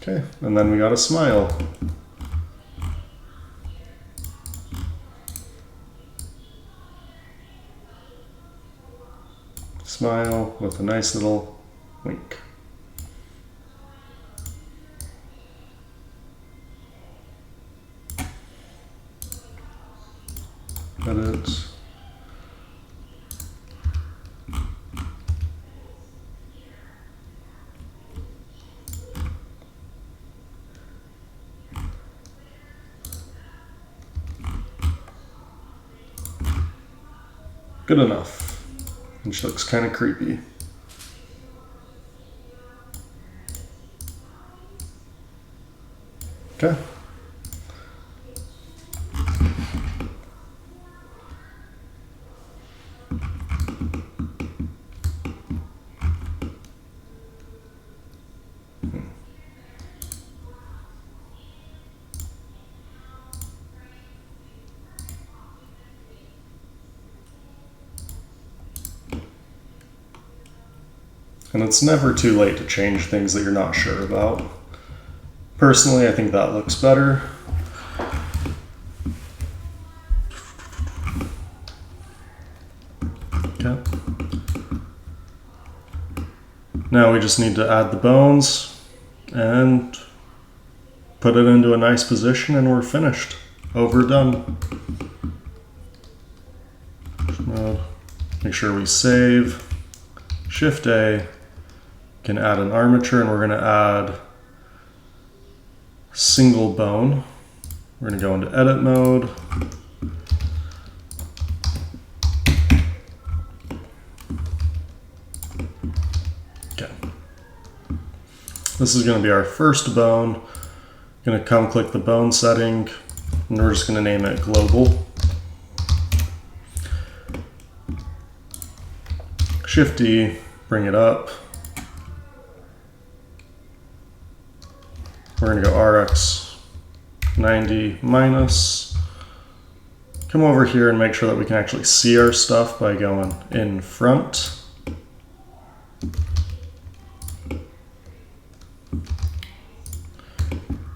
okay, and then we got a smile. Smile with a nice little wink. Edit. Good enough. Which looks kind of creepy. Okay. And it's never too late to change things that you're not sure about. Personally, I think that looks better. Okay. Now we just need to add the bones and put it into a nice position and we're finished. Overdone. Make sure we save. Shift A. Can add an armature and we're going to add single bone. We're going to go into edit mode. Okay. This is going to be our first bone. Going to come click the bone setting and we're just going to name it global. Shift D, bring it up. We're going to go RX 90 minus. Come over here and make sure that we can actually see our stuff by going in front.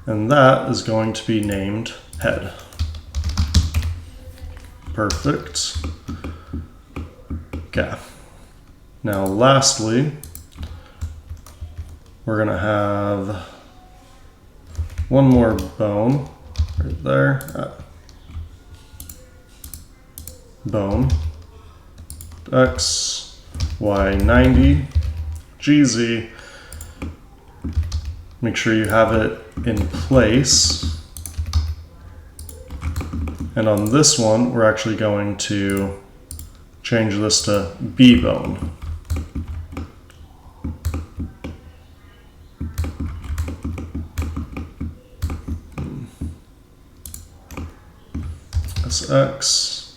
And that is going to be named head. Perfect. Okay. Now lastly, we're going to have one more bone right there. Bone. X, Y 90, GZ. Make sure you have it in place. And on this one, we're actually going to change this to B bone. SX.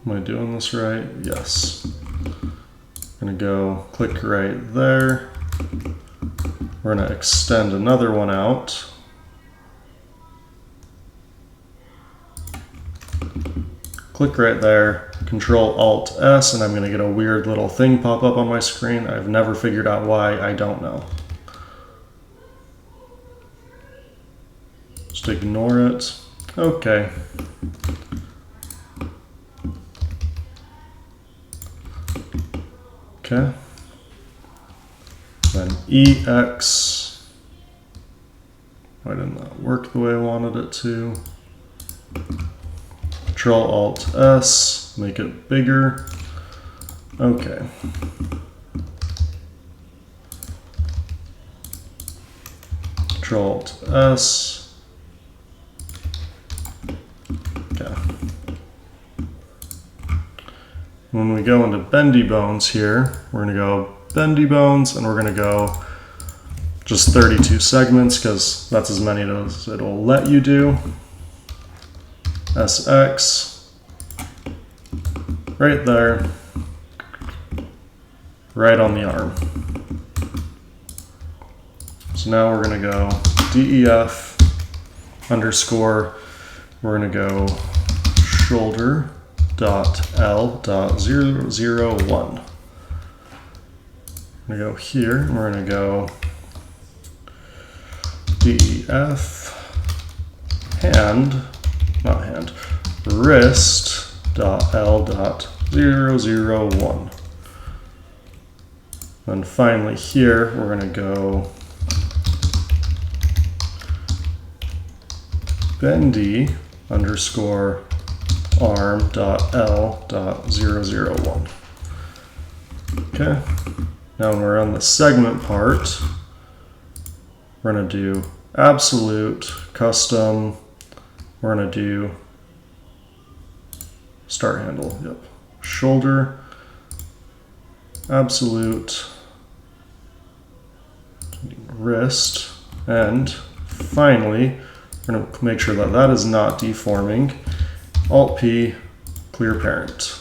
Am I doing this right? Yes. I'm gonna go click right there. We're gonna extend another one out. Click right there, Control Alt S, and I'm gonna get a weird little thing pop up on my screen. I've never figured out why, I don't know. Just ignore it. Okay. Okay. Then EX. Why didn't that work the way I wanted it to? Control Alt S, make it bigger. Okay. Control Alt S. Okay. When we go into bendy bones here, we're going to go bendy bones, and we're going to go just 32 segments because that's as many as it'll let you do. SX, right there, right on the arm. So now we're going to go DEF underscore, we're going to go shoulder dot L.001. We're going to go here, and we're going to go DEF wrist.L.001. Then finally here, we're going to go bendy underscore arm.L.001. Okay. Now when we're on the segment part, we're going to do absolute, custom, we're going to do start handle, yep. Shoulder, absolute, wrist, and finally, we're going to make sure that that is not deforming. Alt-P, clear parent.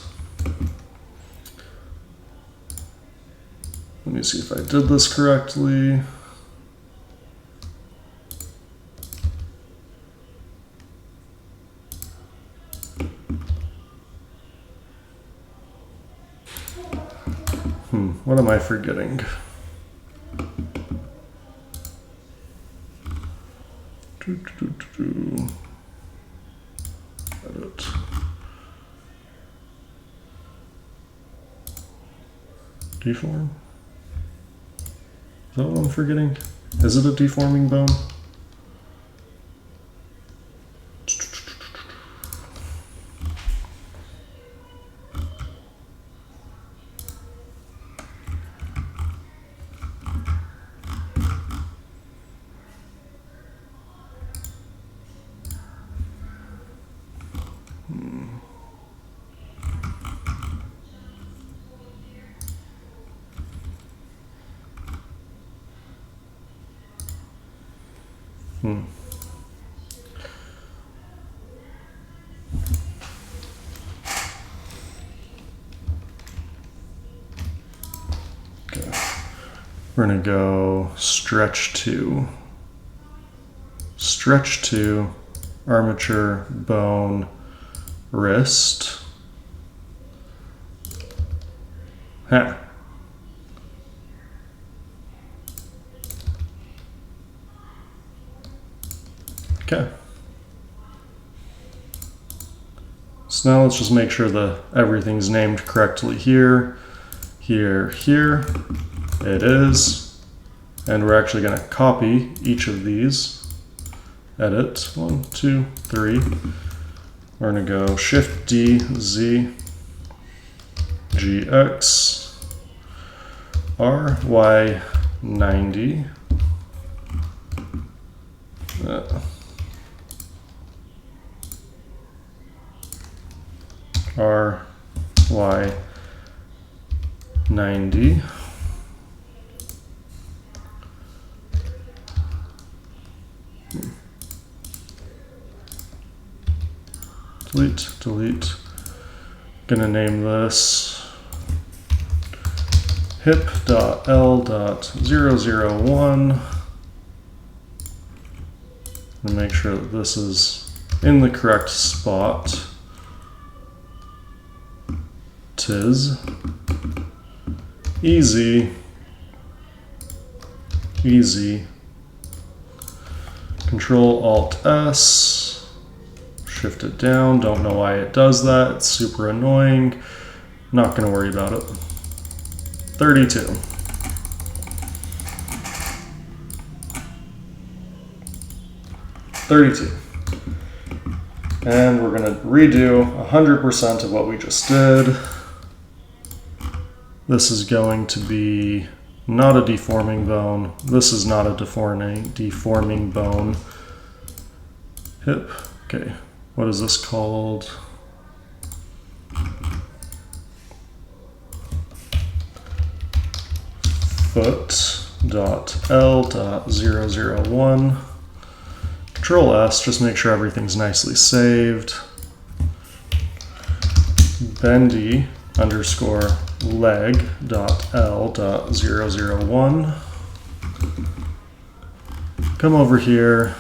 Let me see if I did this correctly. What am I forgetting? Edit. Deform? Is that what I'm forgetting? Is it a deforming bone? Okay. We're going to go stretch to armature, bone, wrist. Ha. Okay. So now let's just make sure that everything's named correctly here, here, here. It is. And we're actually going to copy each of these. Edit, 1, 2, 3. We're going to go Shift D, Z, GX, RY 90. RY 90. delete. Gonna name this hip.l.001 and make sure that this is in the correct spot. Tis easy. Control Alt S, shift it down. Don't know why it does that. It's super annoying. Not going to worry about it. 32. And we're going to redo 100% of what we just did. This is going to be not a deforming bone. This is not a deforming bone. Hip. Okay. What is this called? Foot.l.001. Control S, just make sure everything's nicely saved. Bendy underscore leg.l.001. Come over here,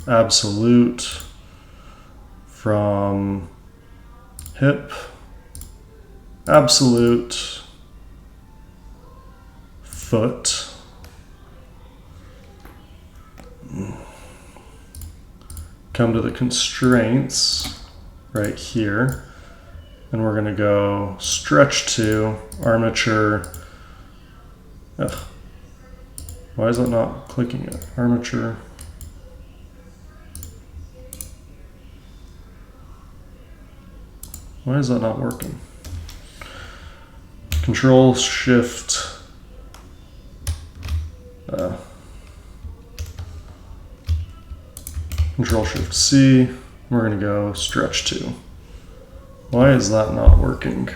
absolute from hip, absolute foot, come to the constraints right here. And we're going to go stretch to armature. Ugh. Why is it not clicking it? Armature. Why is that not working? Control Shift. Control Shift C. We're going to go stretch to. Why is that not working?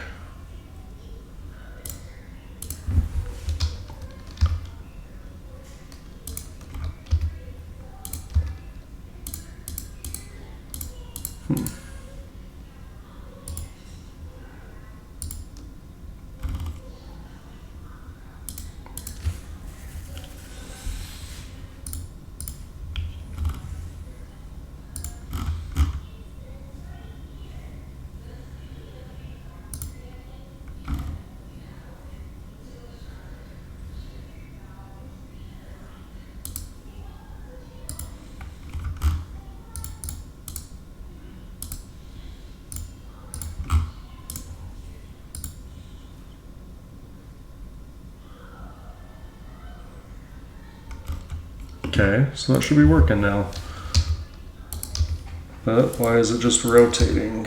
Okay, so that should be working now. But why is it just rotating?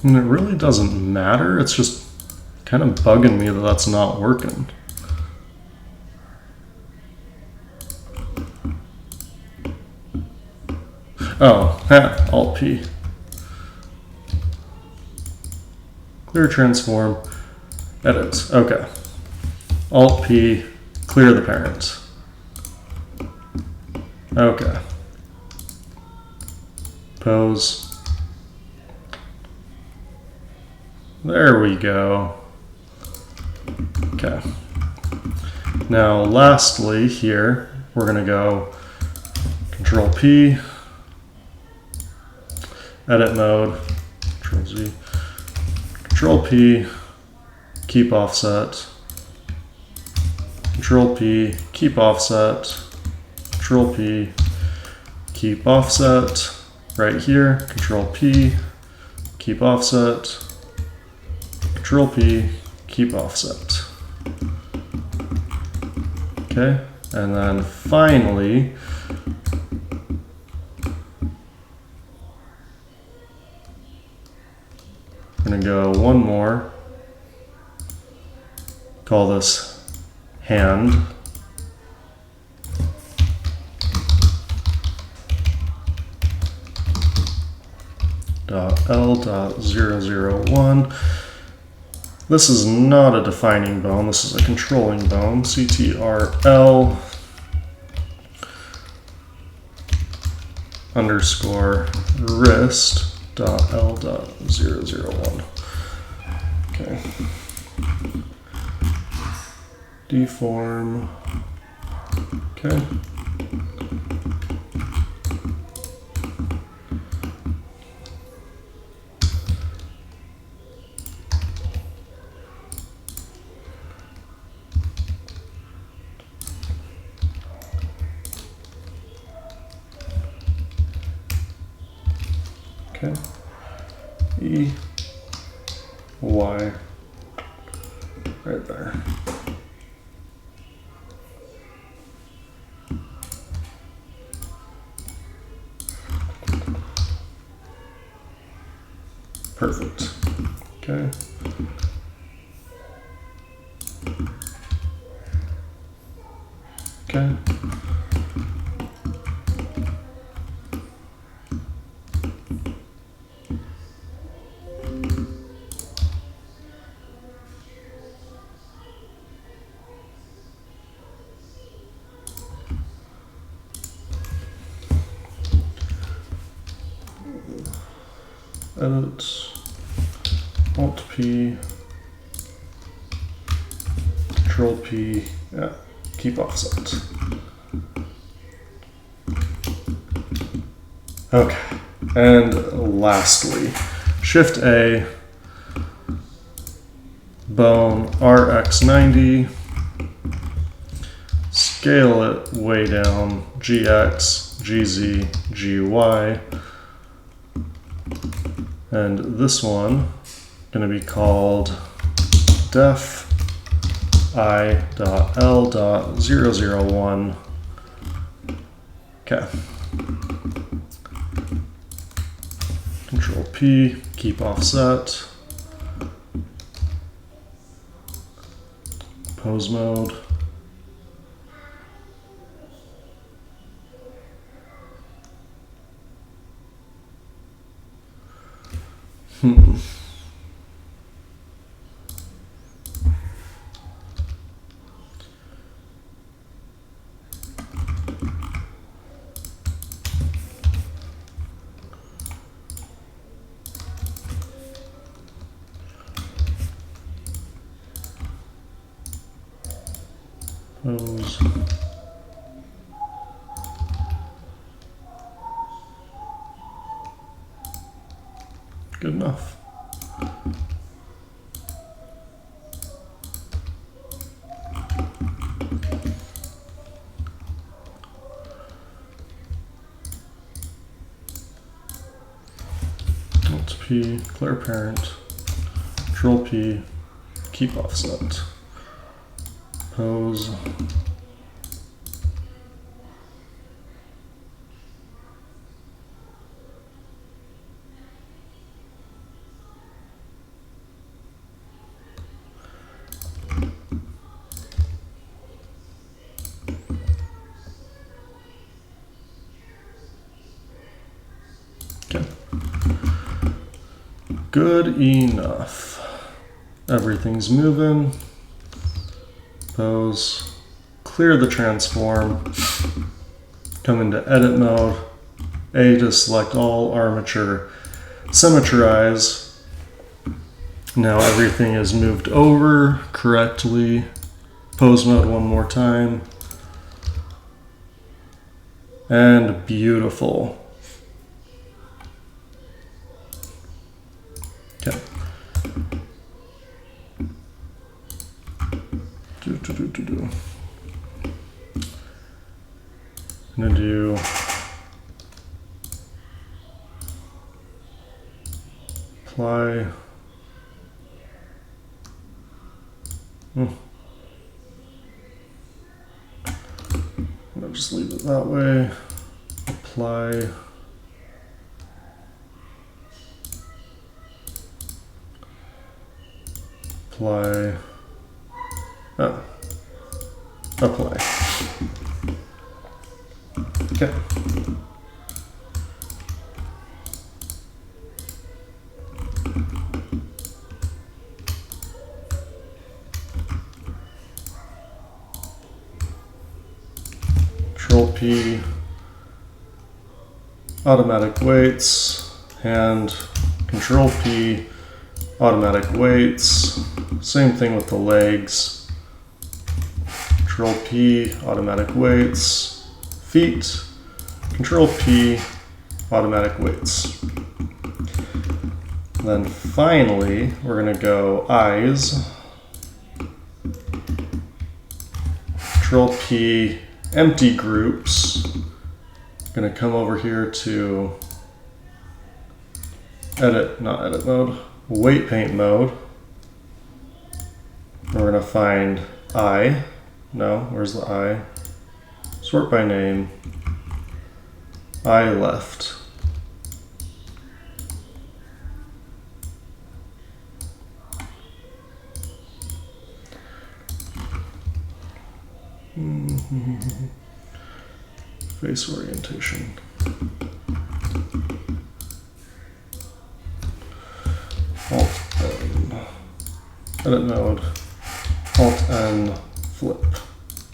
And it really doesn't matter, it's just kind of bugging me that that's not working. Oh, Alt P. Clear transform, edit, okay. Alt P, clear the parent. Okay. Pose. There we go. Okay. Now, lastly, here, we're going to go Control P, edit mode, Control Z, Control P, keep offset, Control P, keep offset, Control P, keep offset right here, Control P, keep offset, Control P, keep offset. Okay, and then finally, I'm gonna go one more, call this hand. .L.001. This is not a defining bone, this is a controlling bone. CTRL underscore wrist.L.001. Okay. Deform. Okay. Okay. E, Y, right there. Perfect. Okay. Okay. Edit, Alt P, Control P, yeah, keep offset. Okay, and lastly, Shift A, bone RX90, scale it way down, GX, GZ, GY. And this one going to be called def I.L.001. Okay. Control P, keep offset. Pose mode. Pose. Good enough. Alt P, clear parent, Control P, keep offset. Pose. Okay. Good enough. Everything's moving. Pose. Clear the transform. Come into edit mode. A to select all armature. Symmetrize. Now everything is moved over correctly. Pose mode one more time. And beautiful. Okay. I'm gonna do apply. I'll just leave it that way. Apply. Apply. Oh. Apply. Okay. Control P, automatic weights, and Control P, automatic weights. Same thing with the legs. Control P, automatic weights, feet, Control P, automatic weights. Then finally, we're going to go eyes, Control P, empty groups. I'm going to come over here to edit mode, weight paint mode. We're going to find eye. No, where's the eye? Sort by name. Eye left. Face orientation. Alt N. Edit mode. Alt N. Flip.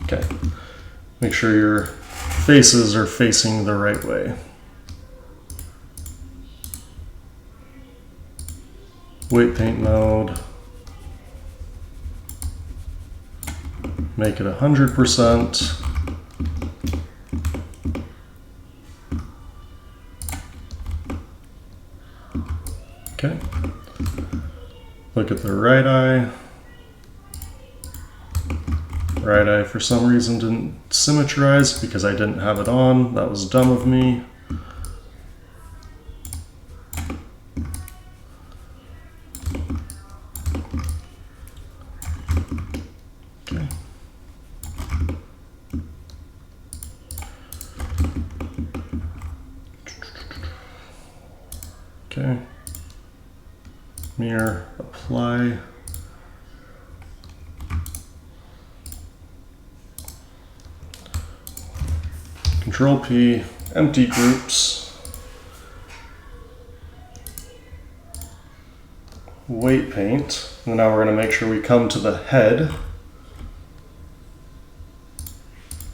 Okay. Make sure your faces are facing the right way. Weight paint mode. Make it 100%. Okay. Look at the right eye. Right eye for some reason didn't symmetrize because I didn't have it on. That was dumb of me. Okay. Okay. Mirror, apply. Control P, empty groups. Weight paint. And now we're going to make sure we come to the head.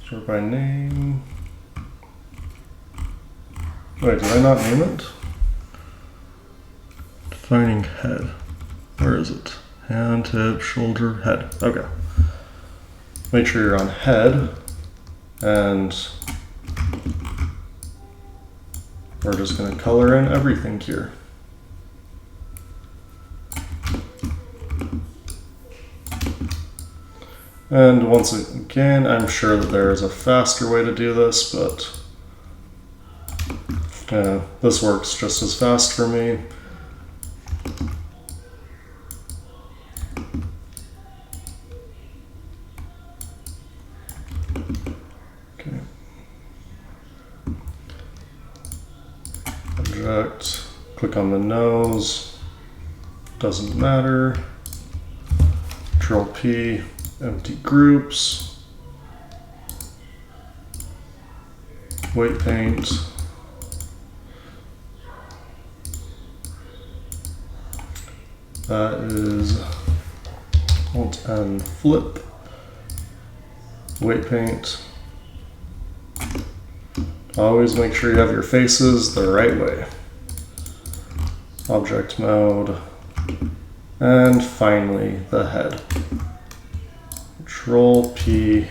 Sort by name. Wait, did I not name it? Defining head. Where is it? Hand, hip, shoulder, head. Okay. Make sure you're on head. And we're just going to color in everything here. And once again, I'm sure that there is a faster way to do this, but this works just as fast for me. Okay. Object, click on the nose, doesn't matter. Control P, empty groups, weight paint, that is Alt N flip, weight paint. Always make sure you have your faces the right way. Object mode, and finally the head. Control P,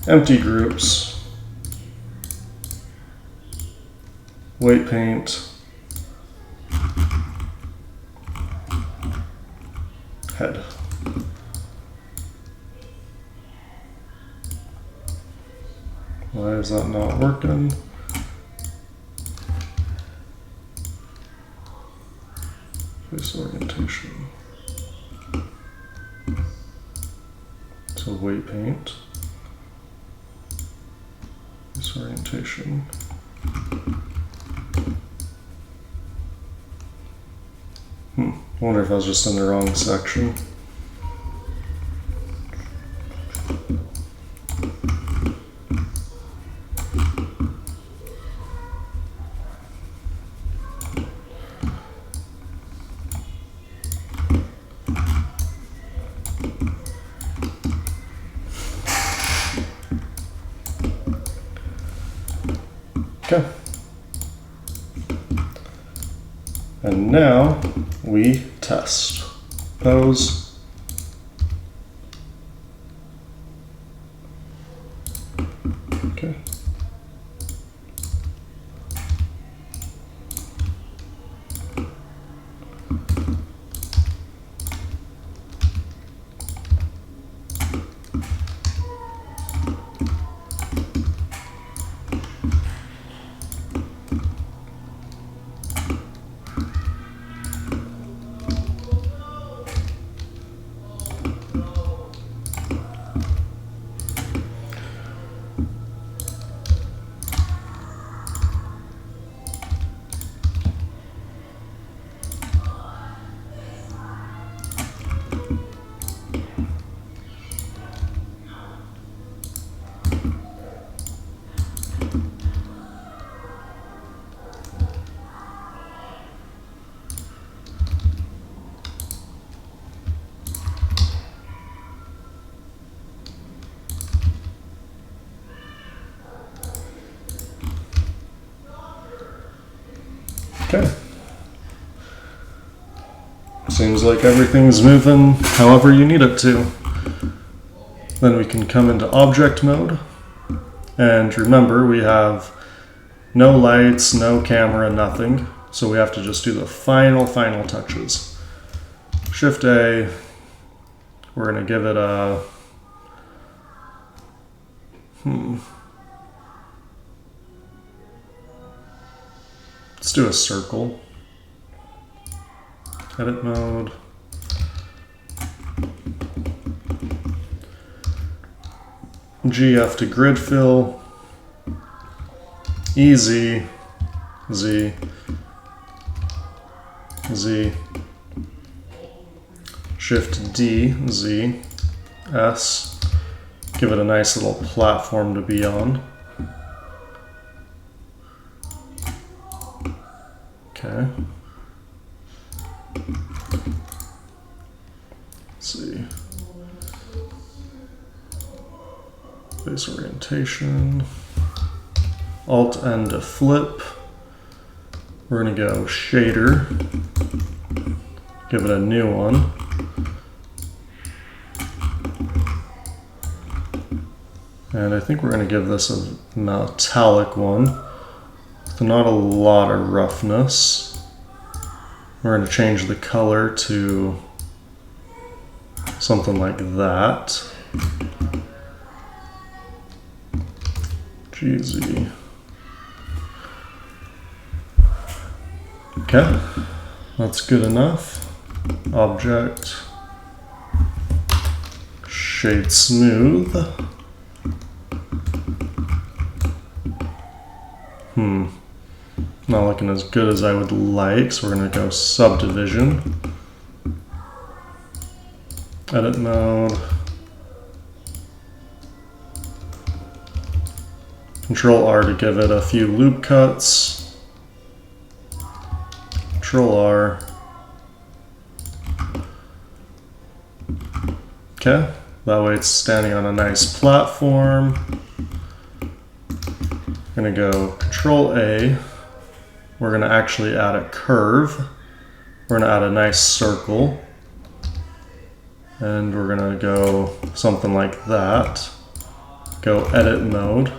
empty groups, weight paint, head. Why is that not working? Face orientation. So weight paint. Face orientation. I wonder if I was just in the wrong section. Okay. And now we test. Pose. Okay. Okay. Seems like everything's moving however you need it to. Then we can come into object mode. And remember, we have no lights, no camera, nothing. So we have to just do the final touches. Shift A. We're going to give it a... Let's do a circle. Edit mode. GF to grid fill. EZ. Z. Z. Shift D. Z. S. Give it a nice little platform to be on. Okay. Let's see. Face orientation. Alt N to flip. We're going to go shader. Give it a new one. And I think we're going to give this a metallic one with not a lot of roughness. We're going to change the color to something like that. GZ. Okay, that's good enough. Object. Shade smooth. Not looking as good as I would like, so we're going to go subdivision. Edit mode. Control R to give it a few loop cuts. Control R. Okay, that way it's standing on a nice platform. I'm going to go Control A. We're going to actually add a curve. We're going to add a nice circle. And we're going to go something like that. Go edit mode.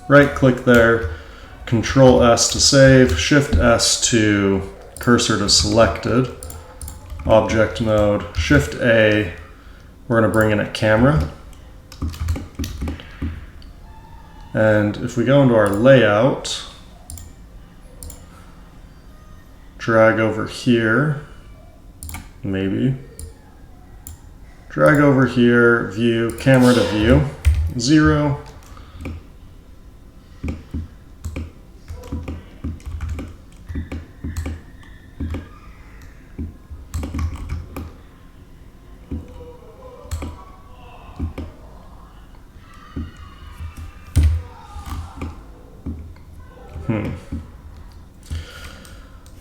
Right click there. Control S to save. Shift S to cursor to selected. Object mode. Shift A. We're going to bring in a camera. And if we go into our layout, drag over here, maybe. Drag over here, view, camera to view, 0.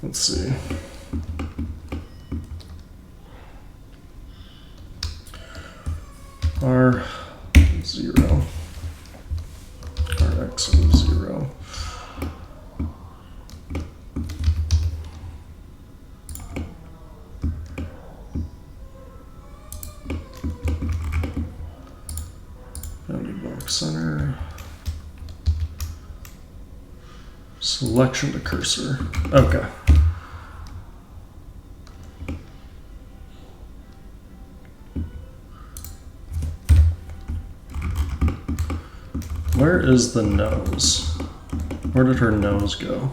Let's see. R0, RX0. Bounding box center. Selection to cursor. Okay. Where is the nose? Where did her nose go?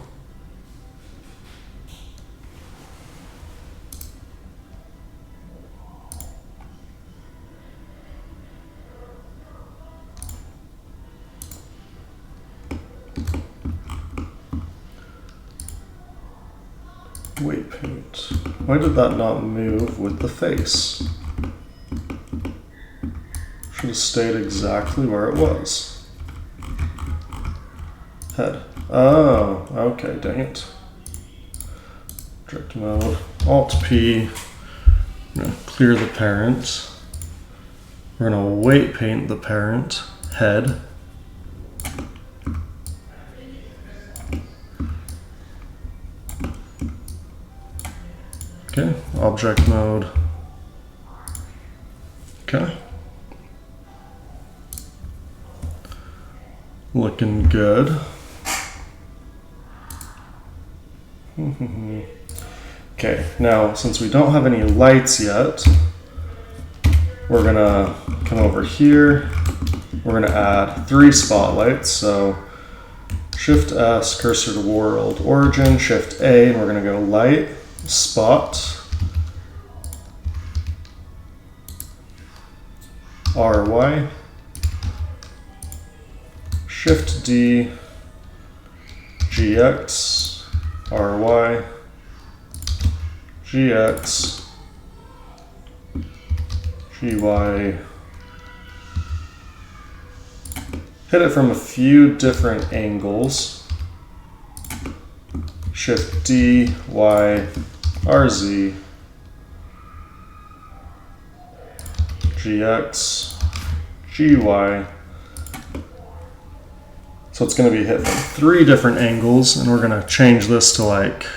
Weight paint. Why did that not move with the face? Should have stayed exactly where it was. Head. Oh, okay, dang it. Object mode. Alt P. I'm gonna clear the parent. We're gonna weight paint the parent. Head. Okay, object mode. Okay. Looking good. Okay, now since we don't have any lights yet, we're gonna come over here. We're gonna add 3 spotlights. So Shift S, cursor to world origin, Shift A, and we're gonna go light, spot, RY, Shift D, GX, RY, GX, GY. Hit it from a few different angles. Shift D, Y, RZ, GX, GY. So it's going to be hit from 3 different angles, and we're going to change this to like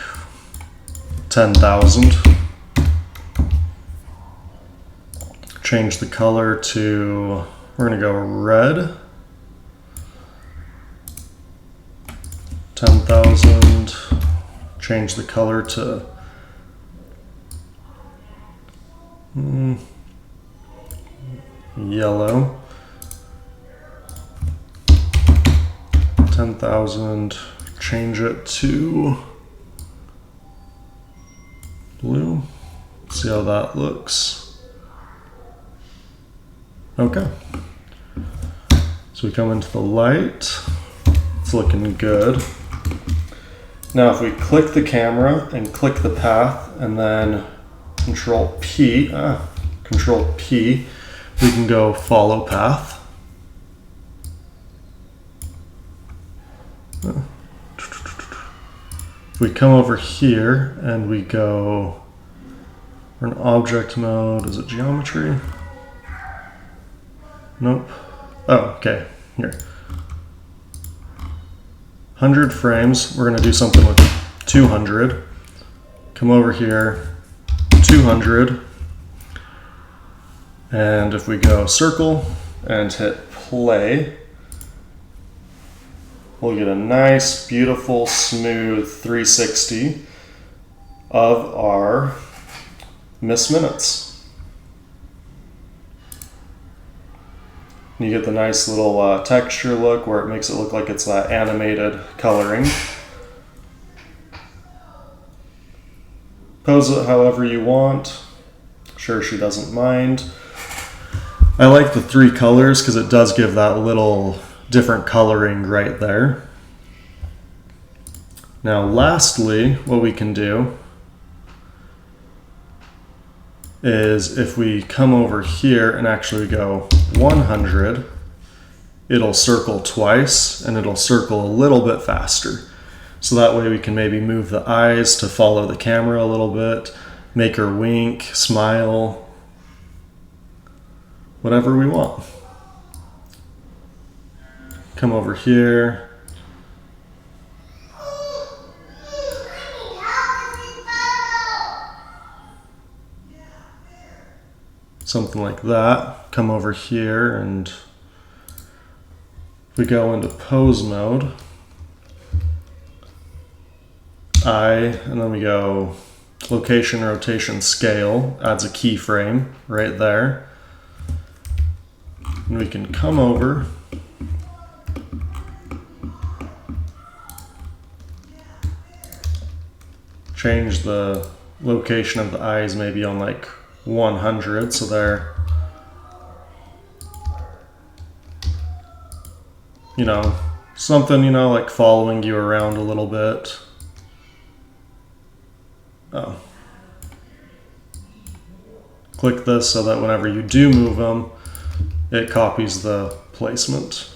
10,000. Change the color to, we're going to go red. 10,000. Change the color to yellow. 10,000, change it to blue. See how that looks. Okay. So we come into the light. It's looking good. Now if we click the camera and click the path and then Control P, we can go follow path. We come over here and we go, we're in object mode. Is it geometry? Nope. Oh, okay, here. 100 frames, we're gonna do something with 200. Come over here, 200. And if we go circle and hit play, we'll get a nice, beautiful, smooth 360 of our Miss Minutes. You get the nice little texture look where it makes it look like it's that animated coloring. Pose it however you want. sure she doesn't mind. I like the 3 colors because it does give that little different coloring right there. Now lastly, what we can do is if we come over here and actually go 100, it'll circle twice and it'll circle a little bit faster. So that way we can maybe move the eyes to follow the camera a little bit, make her wink, smile, whatever we want. Come over here. Something like that. Come over here and we go into pose mode. And then we go location, rotation, scale, adds a keyframe right there. And we can come over, change the location of the eyes maybe on like 100, so they're, you know, something, you know, like following you around a little bit. Oh. Click this so that whenever you do move them, it copies the placement.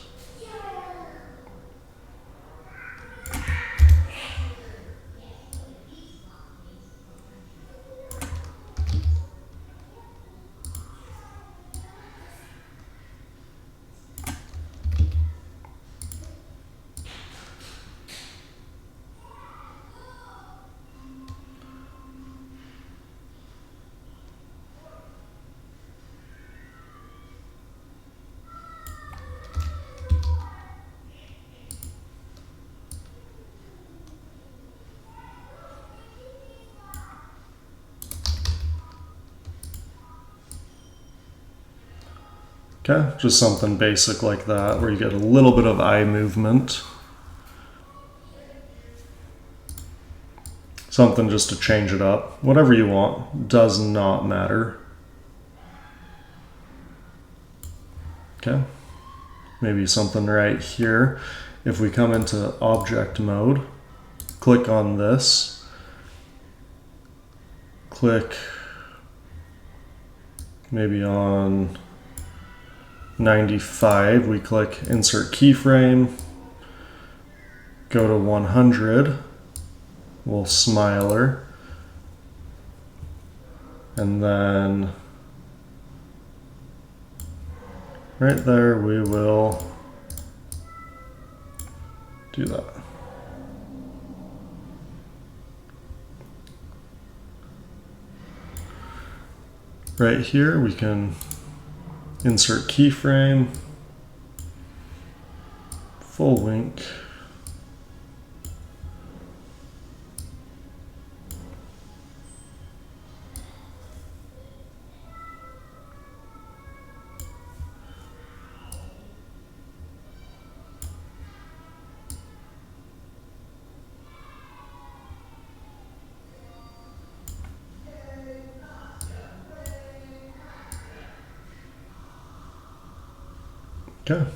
Okay, just something basic like that where you get a little bit of eye movement. Something just to change it up. Whatever you want, does not matter. Okay, maybe something right here. If we come into object mode, click on this, click maybe on 95, we click insert keyframe, go to 100, we'll smile her, and then right there we will do that. Right here we can insert keyframe, full wink, okay.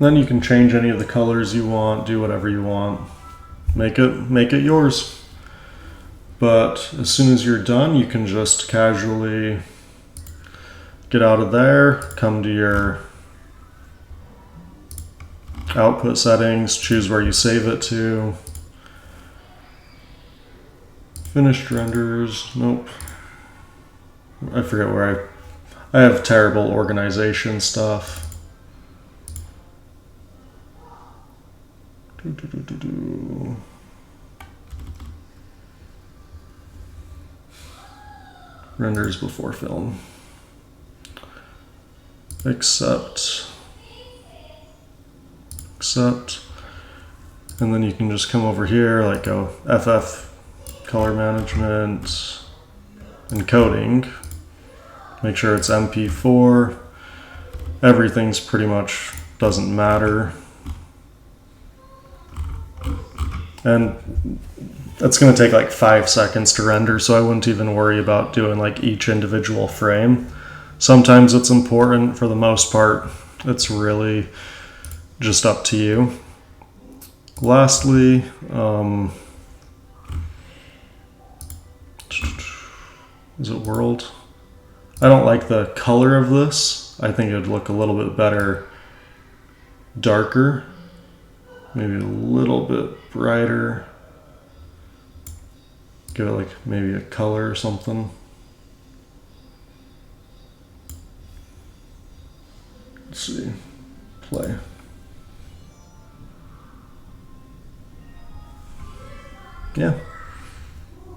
Then you can change any of the colors you want, do whatever you want. Make it yours. But as soon as you're done, you can just casually get out of there, come to your output settings, choose where you save it to. Finished renders, nope. I forget where I have terrible organization stuff. Renders before film. Accept, and then you can just come over here, like go FF color management, encoding. Make sure it's MP4. Everything's pretty much doesn't matter. And it's going to take like 5 seconds to render, so I wouldn't even worry about doing like each individual frame. Sometimes it's important. For the most part, it's really just up to you. Lastly, is it world? I don't like the color of this. I think it would look a little bit better darker, maybe a little bit brighter. Give it like maybe a color or something. Let's see, play. Yeah,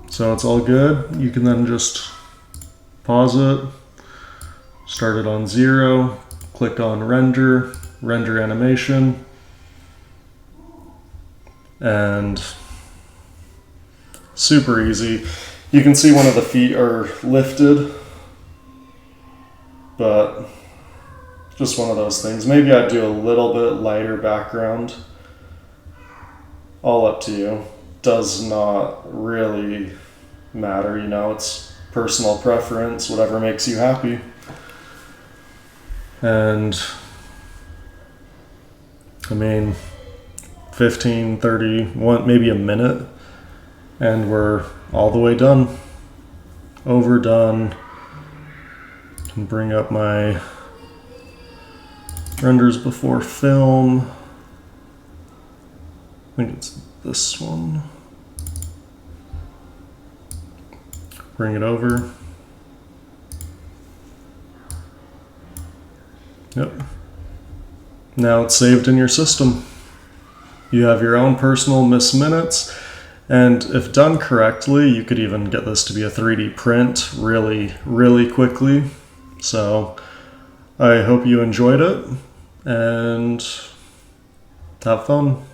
so it's all good. You can then just pause it, start it on 0, click on render, render animation, and super easy. You can see one of the feet are lifted, but just one of those things. Maybe I'd do a little bit lighter background. All up to you. Does not really matter, you know, it's personal preference, whatever makes you happy. And I mean, 15, 30, maybe a minute, and we're all the way done. Overdone. Can bring up my renders before film. I think it's this one. Bring it over. Yep. Now it's saved in your system. You have your own personal Miss Minutes, and if done correctly, you could even get this to be a 3D print really, really quickly. So I hope you enjoyed it, and have fun.